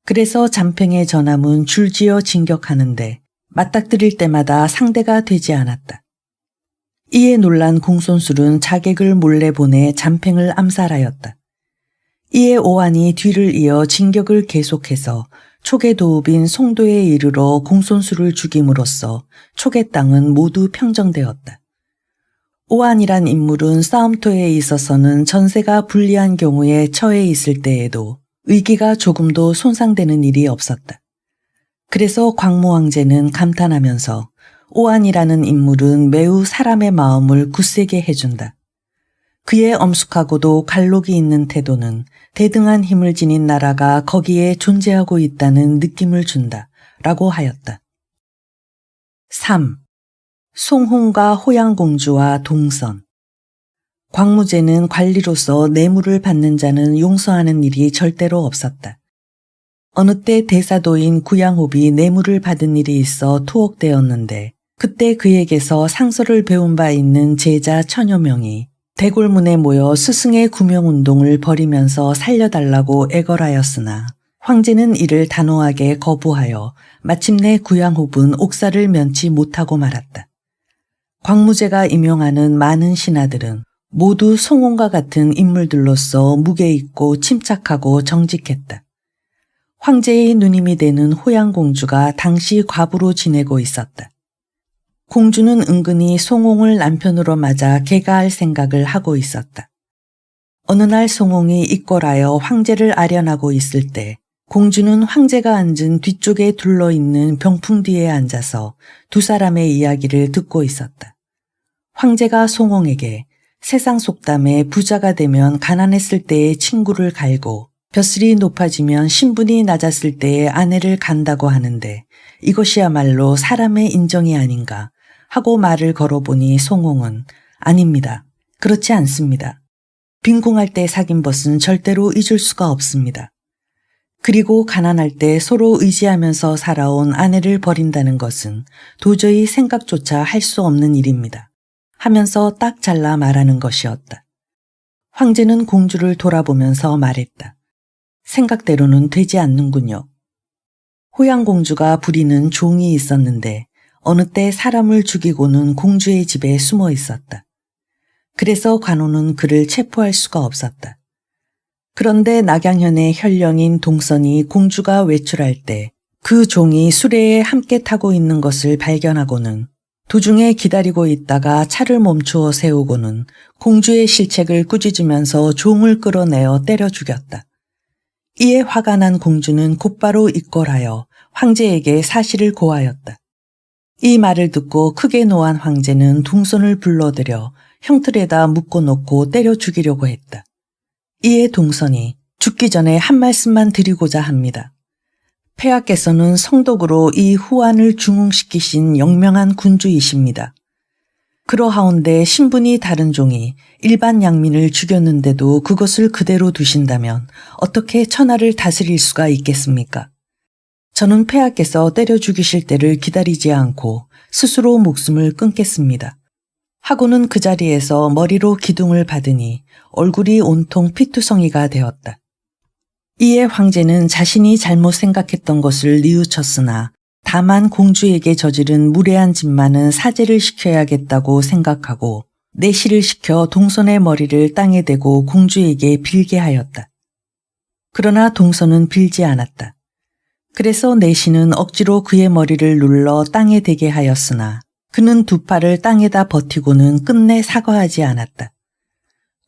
그래서 잠팽의 전함은 줄지어 진격하는데 맞닥뜨릴 때마다 상대가 되지 않았다. 이에 놀란 공손술은 자객을 몰래 보내 잠팽을 암살하였다. 이에 오한이 뒤를 이어 진격을 계속해서 촉의 도읍인 송도에 이르러 공손술을 죽임으로써 촉의 땅은 모두 평정되었다. 오한이란 인물은 싸움터에 있어서는 전세가 불리한 경우에 처해 있을 때에도 의기가 조금도 손상되는 일이 없었다. 그래서 광무 황제는 감탄하면서 오한이라는 인물은 매우 사람의 마음을 굳세게 해준다. 그의 엄숙하고도 갈록이 있는 태도는 대등한 힘을 지닌 나라가 거기에 존재하고 있다는 느낌을 준다. 라고 하였다. 3. 송홍과 호양공주와 동선. 광무제는 관리로서 뇌물을 받는 자는 용서하는 일이 절대로 없었다. 어느 때 대사도인 구양홉이 뇌물을 받은 일이 있어 투옥되었는데 그때 그에게서 상서를 배운 바 있는 제자 천여 명이 대궐문에 모여 스승의 구명운동을 벌이면서 살려달라고 애걸하였으나 황제는 이를 단호하게 거부하여 마침내 구양홉은 옥사를 면치 못하고 말았다. 광무제가 임용하는 많은 신하들은 모두 송홍과 같은 인물들로서 무게 있고 침착하고 정직했다. 황제의 누님이 되는 호양공주가 당시 과부로 지내고 있었다. 공주는 은근히 송홍을 남편으로 맞아 개가할 생각을 하고 있었다. 어느 날 송홍이 입궐하여 황제를 아련하고 있을 때 공주는 황제가 앉은 뒤쪽에 둘러있는 병풍 뒤에 앉아서 두 사람의 이야기를 듣고 있었다. 황제가 송홍에게 세상 속담에 부자가 되면 가난했을 때의 친구를 갈고 벼슬이 높아지면 신분이 낮았을 때의 아내를 간다고 하는데 이것이야말로 사람의 인정이 아닌가 하고 말을 걸어보니 송홍은 아닙니다. 그렇지 않습니다. 빈궁할 때 사귄 벗은 절대로 잊을 수가 없습니다. 그리고 가난할 때 서로 의지하면서 살아온 아내를 버린다는 것은 도저히 생각조차 할 수 없는 일입니다. 하면서 딱 잘라 말하는 것이었다. 황제는 공주를 돌아보면서 말했다. 생각대로는 되지 않는군요. 호양공주가 부리는 종이 있었는데 어느 때 사람을 죽이고는 공주의 집에 숨어 있었다. 그래서 관원은 그를 체포할 수가 없었다. 그런데 낙양현의 현령인 동선이 공주가 외출할 때 그 종이 수레에 함께 타고 있는 것을 발견하고는 도중에 기다리고 있다가 차를 멈추어 세우고는 공주의 실책을 꾸짖으면서 종을 끌어내어 때려 죽였다. 이에 화가 난 공주는 곧바로 입궐하여 황제에게 사실을 고하였다. 이 말을 듣고 크게 노한 황제는 동선을 불러들여 형틀에다 묶어놓고 때려 죽이려고 했다. 이에 동선이 죽기 전에 한 말씀만 드리고자 합니다. 폐하께서는 성덕으로 이 후한을 중흥시키신 영명한 군주이십니다. 그러하온데 신분이 다른 종이 일반 양민을 죽였는데도 그것을 그대로 두신다면 어떻게 천하를 다스릴 수가 있겠습니까? 저는 폐하께서 때려 죽이실 때를 기다리지 않고 스스로 목숨을 끊겠습니다. 하고는 그 자리에서 머리로 기둥을 받으니 얼굴이 온통 피투성이가 되었다. 이에 황제는 자신이 잘못 생각했던 것을 뉘우쳤으나 다만 공주에게 저지른 무례한 짓만은 사죄를 시켜야겠다고 생각하고 내시를 시켜 동선의 머리를 땅에 대고 공주에게 빌게 하였다. 그러나 동선은 빌지 않았다. 그래서 내시는 억지로 그의 머리를 눌러 땅에 대게 하였으나 그는 두 팔을 땅에다 버티고는 끝내 사과하지 않았다.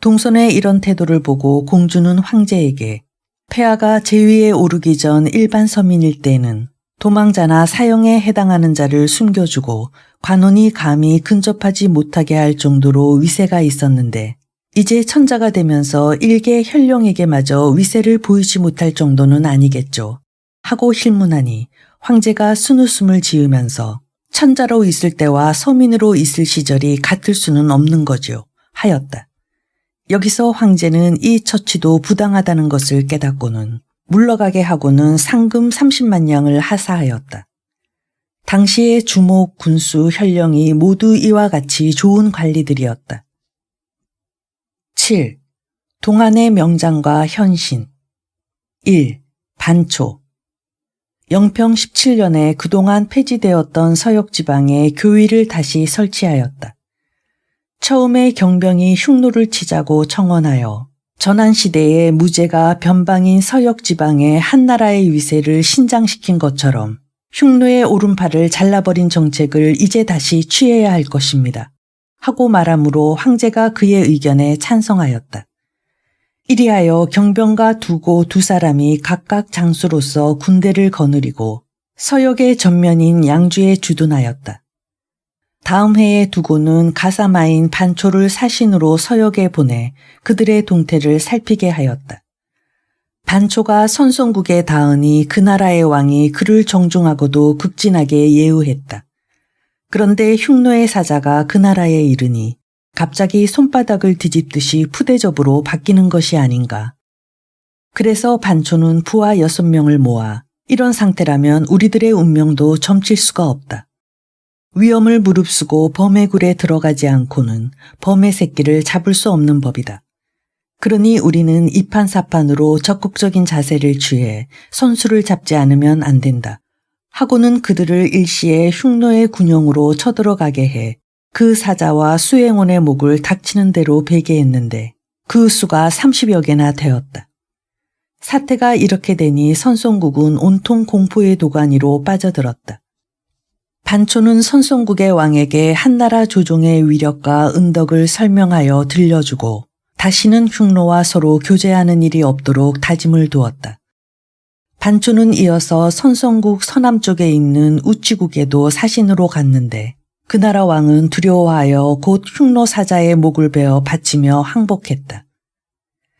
동선의 이런 태도를 보고 공주는 황제에게 폐하가 제위에 오르기 전 일반 서민일 때는 도망자나 사형에 해당하는 자를 숨겨주고 관원이 감히 근접하지 못하게 할 정도로 위세가 있었는데 이제 천자가 되면서 일개 현령에게마저 위세를 보이지 못할 정도는 아니겠죠. 하고 실문하니 황제가 순웃음을 지으면서 천자로 있을 때와 서민으로 있을 시절이 같을 수는 없는 거지요. 하였다. 여기서 황제는 이 처치도 부당하다는 것을 깨닫고는 물러가게 하고는 상금 30만 냥을 하사하였다. 당시의 주목, 군수, 현령이 모두 이와 같이 좋은 관리들이었다. 7. 동안의 명장과 현신. 1. 반초. 영평 17년에 그동안 폐지되었던 서역지방에 교위를 다시 설치하였다. 처음에 경병이 흉노를 치자고 청원하여 전한시대에 무제가 변방인 서역지방의 한나라의 위세를 신장시킨 것처럼 흉노의 오른팔을 잘라버린 정책을 이제 다시 취해야 할 것입니다. 하고 말하므로 황제가 그의 의견에 찬성하였다. 이리하여 경병과 두고 두 사람이 각각 장수로서 군대를 거느리고 서역의 전면인 양주에 주둔하였다. 다음 해에 두고는 가사마인 반초를 사신으로 서역에 보내 그들의 동태를 살피게 하였다. 반초가 선송국에 닿으니 그 나라의 왕이 그를 정중하고도 극진하게 예우했다. 그런데 흉노의 사자가 그 나라에 이르니 갑자기 손바닥을 뒤집듯이 푸대접으로 바뀌는 것이 아닌가. 그래서 반초는 부하 6명을 모아 이런 상태라면 우리들의 운명도 점칠 수가 없다. 위험을 무릅쓰고 범의 굴에 들어가지 않고는 범의 새끼를 잡을 수 없는 법이다. 그러니 우리는 이판사판으로 적극적인 자세를 취해 선수를 잡지 않으면 안 된다. 하고는 그들을 일시에 흉노의 군용으로 쳐들어가게 해 그 사자와 수행원의 목을 닥치는 대로 베게 그 수가 30여 개나 되었다. 사태가 이렇게 되니 선송국은 온통 공포의 도가니로 빠져들었다. 반초는 선송국의 왕에게 한나라 조종의 위력과 은덕을 설명하여 들려주고 다시는 흉노와 서로 교제하는 일이 없도록 다짐을 두었다. 반초는 이어서 선송국 서남쪽에 있는 우치국에도 사신으로 갔는데 그 나라 왕은 두려워하여 곧 흉노 사자의 목을 베어 바치며 항복했다.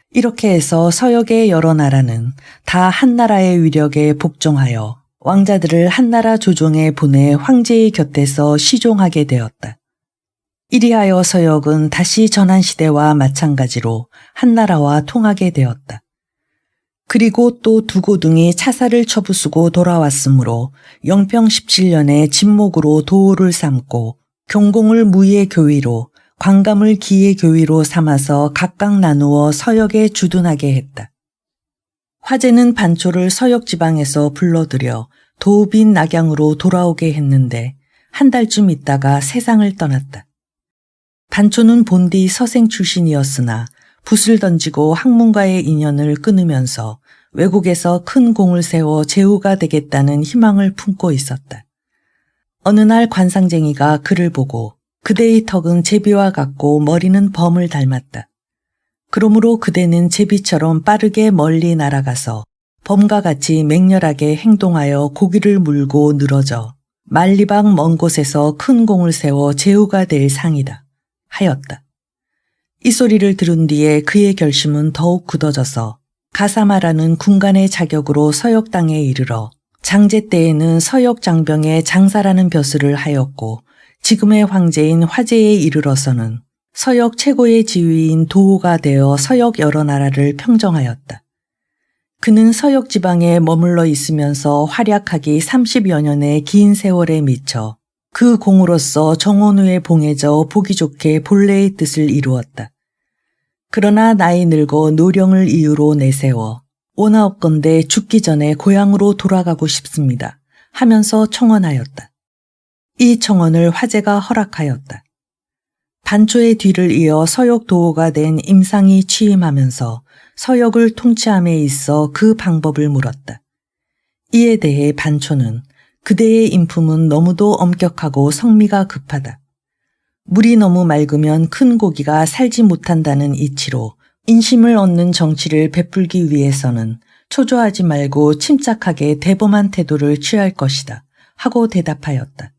이렇게 해서 서역의 여러 나라는 다 한나라의 위력에 복종하여 왕자들을 한나라 조종에 보내 황제의 곁에서 시종하게 되었다. 이리하여 서역은 다시 전한시대와 마찬가지로 한나라와 통하게 되었다. 그리고 또 두고등이 차사를 처부수고 돌아왔으므로 영평 17년에 진목으로 도호를 삼고 경공을 무의 교위로 광감을 기의 교위로 삼아서 각각 나누어 서역에 주둔하게 했다. 화제는 반초를 서역 지방에서 불러들여 도읍인 낙양으로 돌아오게 했는데 한 달쯤 있다가 세상을 떠났다. 반초는 본디 서생 출신이었으나 붓을 던지고 학문과의 인연을 끊으면서 외국에서 큰 공을 세워 제후가 되겠다는 희망을 품고 있었다. 어느 날 관상쟁이가 그를 보고 그대의 턱은 제비와 같고 머리는 범을 닮았다. 그러므로 그대는 제비처럼 빠르게 멀리 날아가서 범과 같이 맹렬하게 행동하여 고기를 물고 늘어져 만리방 먼 곳에서 큰 공을 세워 제후가 될 상이다. 하였다. 이 소리를 들은 뒤에 그의 결심은 더욱 굳어져서 가사마라는 군관의 자격으로 서역 땅에 이르러 장제 때에는 서역 장병의 장사라는 벼슬을 하였고 지금의 황제인 화제에 이르러서는 서역 최고의 지휘인 도호가 되어 서역 여러 나라를 평정하였다. 그는 서역 지방에 머물러 있으면서 활약하기 30여 년의 긴 세월에 미쳐 그 공으로서 정원후에 봉해져 보기 좋게 본래의 뜻을 이루었다. 그러나 나이 늙어 노령을 이유로 내세워 원하옵건대 죽기 전에 고향으로 돌아가고 싶습니다 하면서 청언하였다. 이 청언을 화제가 허락하였다. 반초의 뒤를 이어 서역 도호가 된 임상이 취임하면서 서역을 통치함에 있어 그 방법을 물었다. 이에 대해 반초는 그대의 인품은 너무도 엄격하고 성미가 급하다. 물이 너무 맑으면 큰 고기가 살지 못한다는 이치로 인심을 얻는 정치를 베풀기 위해서는 초조하지 말고 침착하게 대범한 태도를 취할 것이다 하고 대답하였다.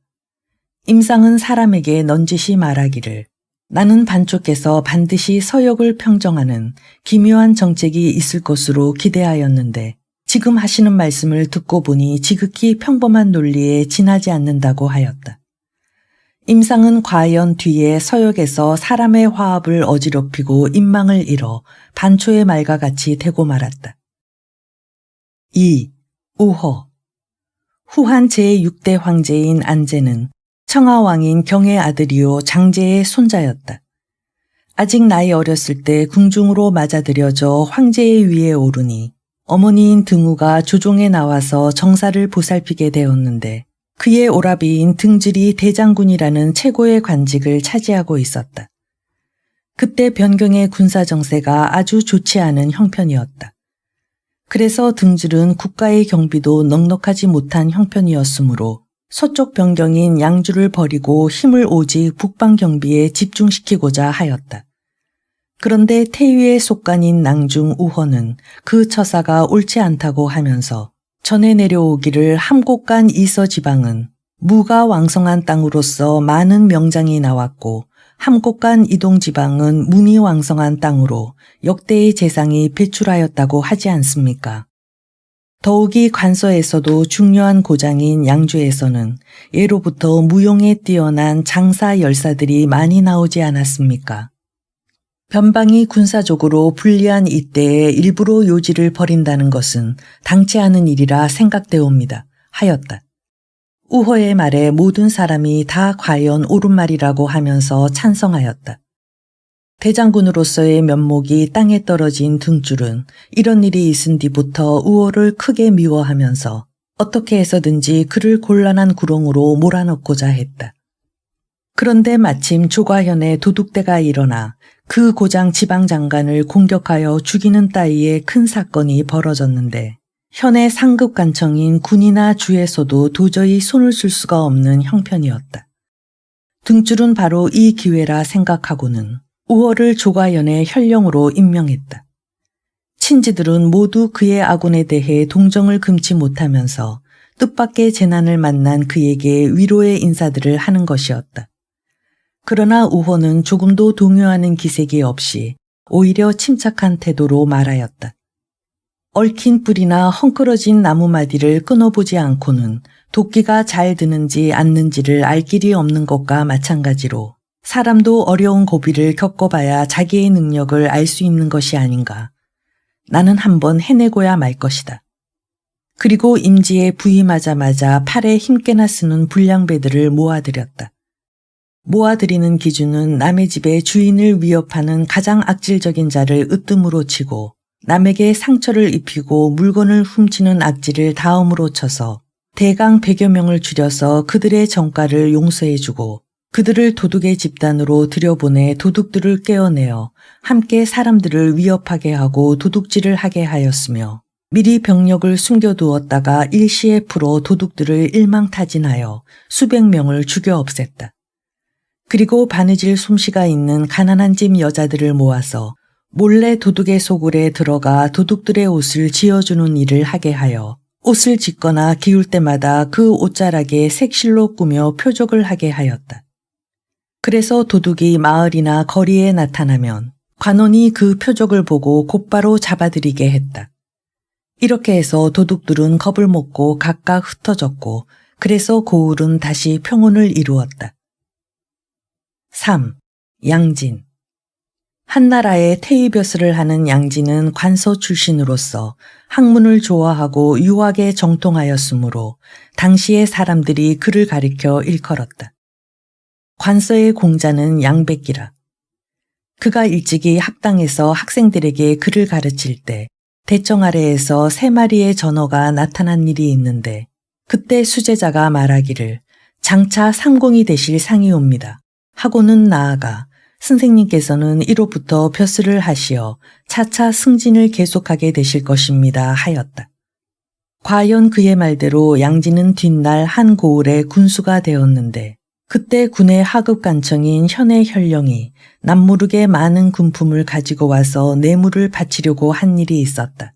임상은 사람에게 넌지시 말하기를 나는 반초께서 반드시 서역을 평정하는 기묘한 정책이 있을 것으로 기대하였는데 지금 하시는 말씀을 듣고 보니 지극히 평범한 논리에 지나지 않는다고 하였다. 임상은 과연 뒤에 서역에서 사람의 화합을 어지럽히고 인망을 잃어 반초의 말과 같이 되고 말았다. 2. 우허. 후한 제6대 황제인 안제는 청하왕인 경의 아들이요 장제의 손자였다. 아직 나이 어렸을 때 궁중으로 맞아들여져 황제의 위에 오르니 어머니인 등우가 조종에 나와서 정사를 보살피게 되었는데 그의 오라비인 등질이 대장군이라는 최고의 관직을 차지하고 있었다. 그때 변경의 군사 정세가 아주 좋지 않은 형편이었다. 그래서 등질은 국가의 경비도 넉넉하지 못한 형편이었으므로 서쪽 변경인 양주를 버리고 힘을 오직 북방 경비에 집중시키고자 하였다. 그런데 태위의 속간인 낭중 우허는 그 처사가 옳지 않다고 하면서 전해 내려오기를 함곡간 이서지방은 무가 왕성한 땅으로서 많은 명장이 나왔고 함곡간 이동지방은 문이 왕성한 땅으로 역대의 재상이 배출하였다고 하지 않습니까? 더욱이 관서에서도 중요한 고장인 양주에서는 예로부터 무용에 뛰어난 장사 열사들이 많이 나오지 않았습니까? 변방이 군사적으로 불리한 이때에 일부러 요지를 벌인다는 것은 당치 않은 일이라 생각되옵니다. 하였다. 우호의 말에 모든 사람이 다 과연 옳은 말이라고 하면서 찬성하였다. 대장군으로서의 면목이 땅에 떨어진 등줄은 이런 일이 있은 뒤부터 우호를 크게 미워하면서 어떻게 해서든지 그를 곤란한 구렁으로 몰아넣고자 했다. 그런데 마침 조과현의 도둑대가 일어나 그 고장 지방장관을 공격하여 죽이는 따위의 큰 사건이 벌어졌는데 현의 상급관청인 군이나 주에서도 도저히 손을 쓸 수가 없는 형편이었다. 등줄은 바로 이 기회라 생각하고는 우호를 조과현의 현령으로 임명했다. 친지들은 모두 그의 아군에 대해 동정을 금치 못하면서 뜻밖의 재난을 만난 그에게 위로의 인사들을 하는 것이었다. 그러나 우호는 조금도 동요하는 기색이 없이 오히려 침착한 태도로 말하였다. 얽힌 뿔이나 헝클어진 나무마디를 끊어보지 않고는 도끼가 잘 드는지 않는지를 알 길이 없는 것과 마찬가지로 사람도 어려운 고비를 겪어봐야 자기의 능력을 알 수 있는 것이 아닌가. 나는 한번 해내고야 말 것이다. 그리고 임지에 부임하자마자 팔에 힘께나 쓰는 불량배들을 모아들였다. 모아들이는 기준은 남의 집의 주인을 위협하는 가장 악질적인 자를 으뜸으로 치고 남에게 상처를 입히고 물건을 훔치는 악질을 다음으로 쳐서 대강 100여 명을 줄여서 그들의 정가를 용서해주고 그들을 도둑의 집단으로 들여보내 도둑들을 깨어내어 함께 사람들을 위협하게 하고 도둑질을 하게 하였으며 미리 병력을 숨겨두었다가 일시에 풀어 도둑들을 일망타진하여 수백 명을 죽여 없앴다. 그리고 바느질 솜씨가 있는 가난한 집 여자들을 모아서 몰래 도둑의 소굴에 들어가 도둑들의 옷을 지어주는 일을 하게 하여 옷을 짓거나 기울 때마다 그 옷자락에 색실로 꾸며 표적을 하게 하였다. 그래서 도둑이 마을이나 거리에 나타나면 관원이 그 표적을 보고 곧바로 잡아들이게 했다. 이렇게 해서 도둑들은 겁을 먹고 각각 흩어졌고 그래서 고을은 다시 평온을 이루었다. 3. 양진. 한나라의 태위벼슬을 하는 양진은 관서 출신으로서 학문을 좋아하고 유학에 정통하였으므로 당시의 사람들이 그를 가리켜 일컬었다. 관서의 공자는 양백기라. 그가 일찍이 학당에서 학생들에게 글을 가르칠 때 대청 아래에서 3마리의 전어가 나타난 일이 있는데 그때 수제자가 말하기를 장차 상공이 되실 상이 옵니다. 하고는 나아가 선생님께서는 이로부터 벼슬을 하시어 차차 승진을 계속하게 되실 것입니다 하였다. 과연 그의 말대로 양진은 뒷날 한 고을의 군수가 되었는데 그때 군의 하급관청인 현의 현령이 남모르게 많은 군품을 가지고 와서 뇌물을 바치려고 한 일이 있었다.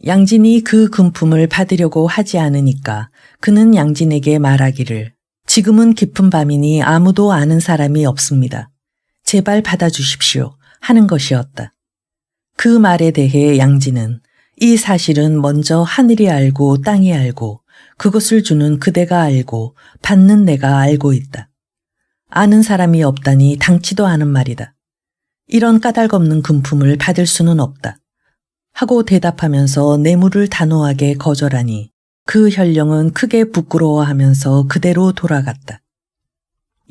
양진이 그 금품을 받으려고 하지 않으니까 그는 양진에게 말하기를 지금은 깊은 밤이니 아무도 아는 사람이 없습니다. 제발 받아주십시오 하는 것이었다. 그 말에 대해 양진은 이 사실은 먼저 하늘이 알고 땅이 알고 그것을 주는 그대가 알고 받는 내가 알고 있다. 아는 사람이 없다니 당치도 않은 말이다. 이런 까닭없는 금품을 받을 수는 없다. 하고 대답하면서 뇌물을 단호하게 거절하니 그 현령은 크게 부끄러워하면서 그대로 돌아갔다.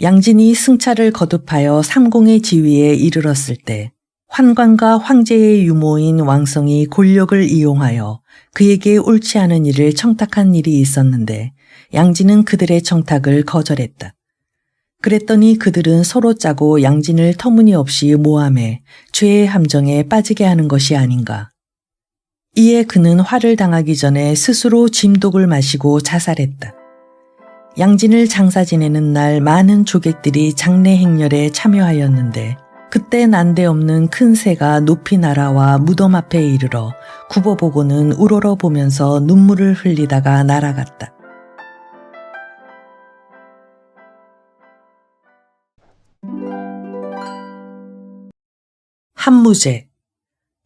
양진이 승차를 거듭하여 삼공의 지위에 이르렀을 때 환관과 황제의 유모인 왕성이 권력을 이용하여 그에게 옳지 않은 일을 청탁한 일이 있었는데 양진은 그들의 청탁을 거절했다. 그랬더니 그들은 서로 짜고 양진을 터무니없이 모함해 죄의 함정에 빠지게 하는 것이 아닌가. 이에 그는 화를 당하기 전에 스스로 짐독을 마시고 자살했다. 양진을 장사 지내는 날 많은 조객들이 장례 행렬에 참여하였는데 그때 난데없는 큰 새가 높이 날아와 무덤 앞에 이르러 굽어보고는 우러러 보면서 눈물을 흘리다가 날아갔다. 한무제,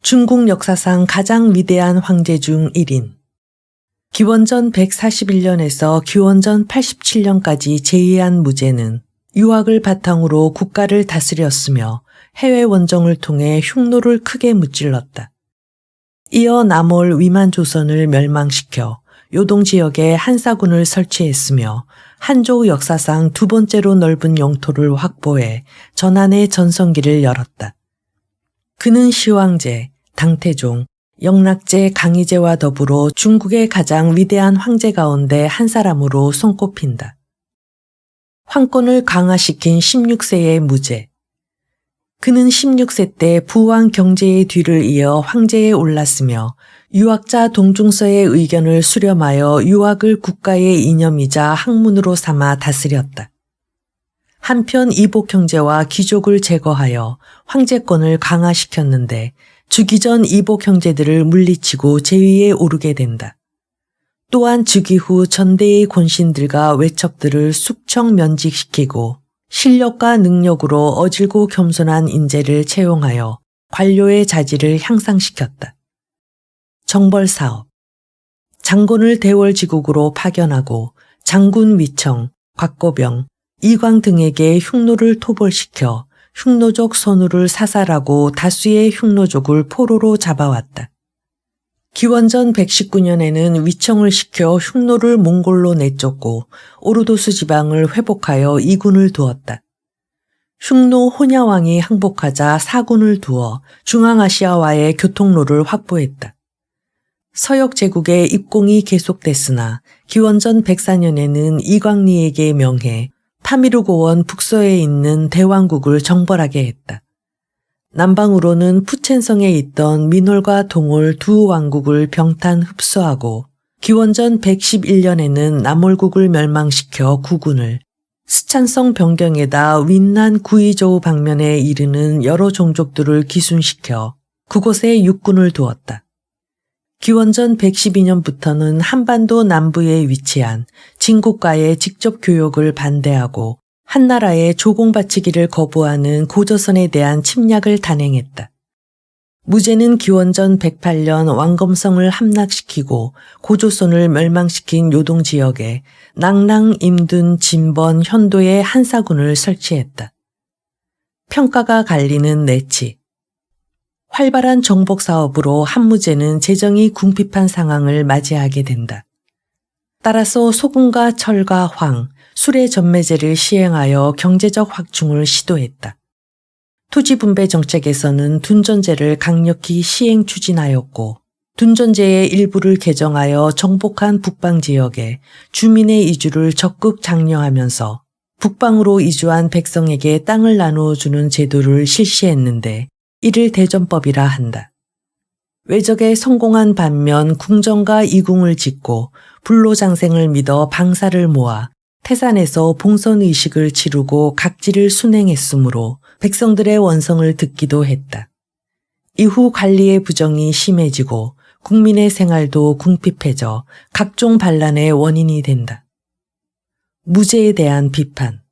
중국 역사상 가장 위대한 황제 중 1인. 기원전 141년에서 기원전 87년까지 재위한 무제는 유학을 바탕으로 국가를 다스렸으며 해외 원정을 통해 흉노를 크게 무찔렀다. 이어 남월 위만조선을 멸망시켜 요동 지역에 한사군을 설치했으며 한조 역사상 두 번째로 넓은 영토를 확보해 전한의 전성기를 열었다. 그는 시황제, 당태종, 영락제, 강희제와 더불어 중국의 가장 위대한 황제 가운데 한 사람으로 손꼽힌다. 황권을 강화시킨 16세의 무제. 그는 16세 때 부왕 경제의 뒤를 이어 황제에 올랐으며 유학자 동중서의 의견을 수렴하여 유학을 국가의 이념이자 학문으로 삼아 다스렸다. 한편 이복 형제와 귀족을 제거하여 황제권을 강화시켰는데 즉위 전 이복 형제들을 물리치고 재위에 오르게 된다. 또한 즉위 후 전대의 권신들과 외척들을 숙청 면직시키고 실력과 능력으로 어질고 겸손한 인재를 채용하여 관료의 자질을 향상시켰다. 정벌사업. 장군을 대월지국으로 파견하고 장군 위청, 곽고병, 이광 등에게 흉노를 토벌시켜 흉노족 선우를 사살하고 다수의 흉노족을 포로로 잡아왔다. 기원전 119년에는 위청을 시켜 흉노를 몽골로 내쫓고 오르도스 지방을 회복하여 2군을 두었다. 흉노 호냐왕이 항복하자 4군을 두어 중앙아시아와의 교통로를 확보했다. 서역 제국의 입공이 계속됐으나 기원전 104년에는 이광리에게 명해 파미르고원 북서에 있는 대왕국을 정벌하게 했다. 남방으로는 푸첸성에 있던 민월과 동월 두 왕국을 병탄 흡수하고 기원전 111년에는 남월국을 멸망시켜 9군을, 스촨성 변경에다 윈난 구이저우 방면에 이르는 여러 종족들을 기순시켜 그곳에 6군을 두었다. 기원전 112년부터는 한반도 남부에 위치한 진국과의 직접 교역을 반대하고 한나라의 조공바치기를 거부하는 고조선에 대한 침략을 단행했다. 무제는 기원전 108년 왕검성을 함락시키고 고조선을 멸망시킨 요동 지역에 낭랑, 임둔, 진번, 현도의 한사군을 설치했다. 평가가 갈리는 내치. 활발한 정복 사업으로 한무제는 재정이 궁핍한 상황을 맞이하게 된다. 따라서 소금과 철과 황, 수레 전매제를 시행하여 경제적 확충을 시도했다. 토지 분배 정책에서는 둔전제를 강력히 시행 추진하였고 둔전제의 일부를 개정하여 정복한 북방 지역에 주민의 이주를 적극 장려하면서 북방으로 이주한 백성에게 땅을 나누어 주는 제도를 실시했는데 이를 대전법이라 한다. 외적에 성공한 반면 궁정과 이궁을 짓고 불로장생을 믿어 방사를 모아 태산에서 봉선의식을 치르고 각지를 순행했으므로 백성들의 원성을 듣기도 했다. 이후 관리의 부정이 심해지고 국민의 생활도 궁핍해져 각종 반란의 원인이 된다. 무제에 대한 비판.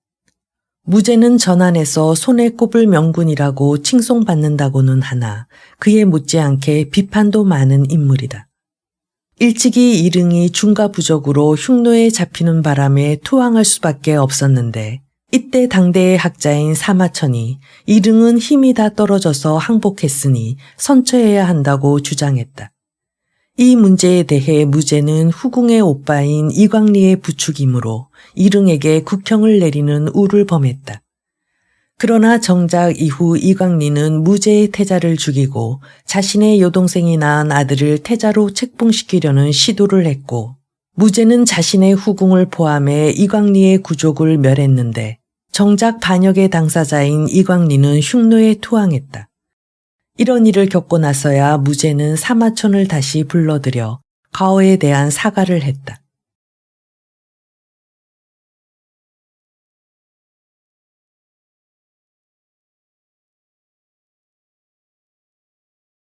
무제는 전한에서 손에 꼽을 명군이라고 칭송받는다고는 하나 그에 못지않게 비판도 많은 인물이다. 일찍이 이릉이 중과부적으로 흉노에 잡히는 바람에 투항할 수밖에 없었는데 이때 당대의 학자인 사마천이 이릉은 힘이 다 떨어져서 항복했으니 선처해야 한다고 주장했다. 이 문제에 대해 무제는 후궁의 오빠인 이광리의 부축이므로 이릉에게 국형을 내리는 우를 범했다. 그러나 정작 이후 이광리는 무제의 태자를 죽이고 자신의 여동생이 낳은 아들을 태자로 책봉시키려는 시도를 했고 무제는 자신의 후궁을 포함해 이광리의 구족을 멸했는데 정작 반역의 당사자인 이광리는 흉노에 투항했다. 이런 일을 겪고 나서야 무제는 사마천을 다시 불러들여 가오에 대한 사과를 했다.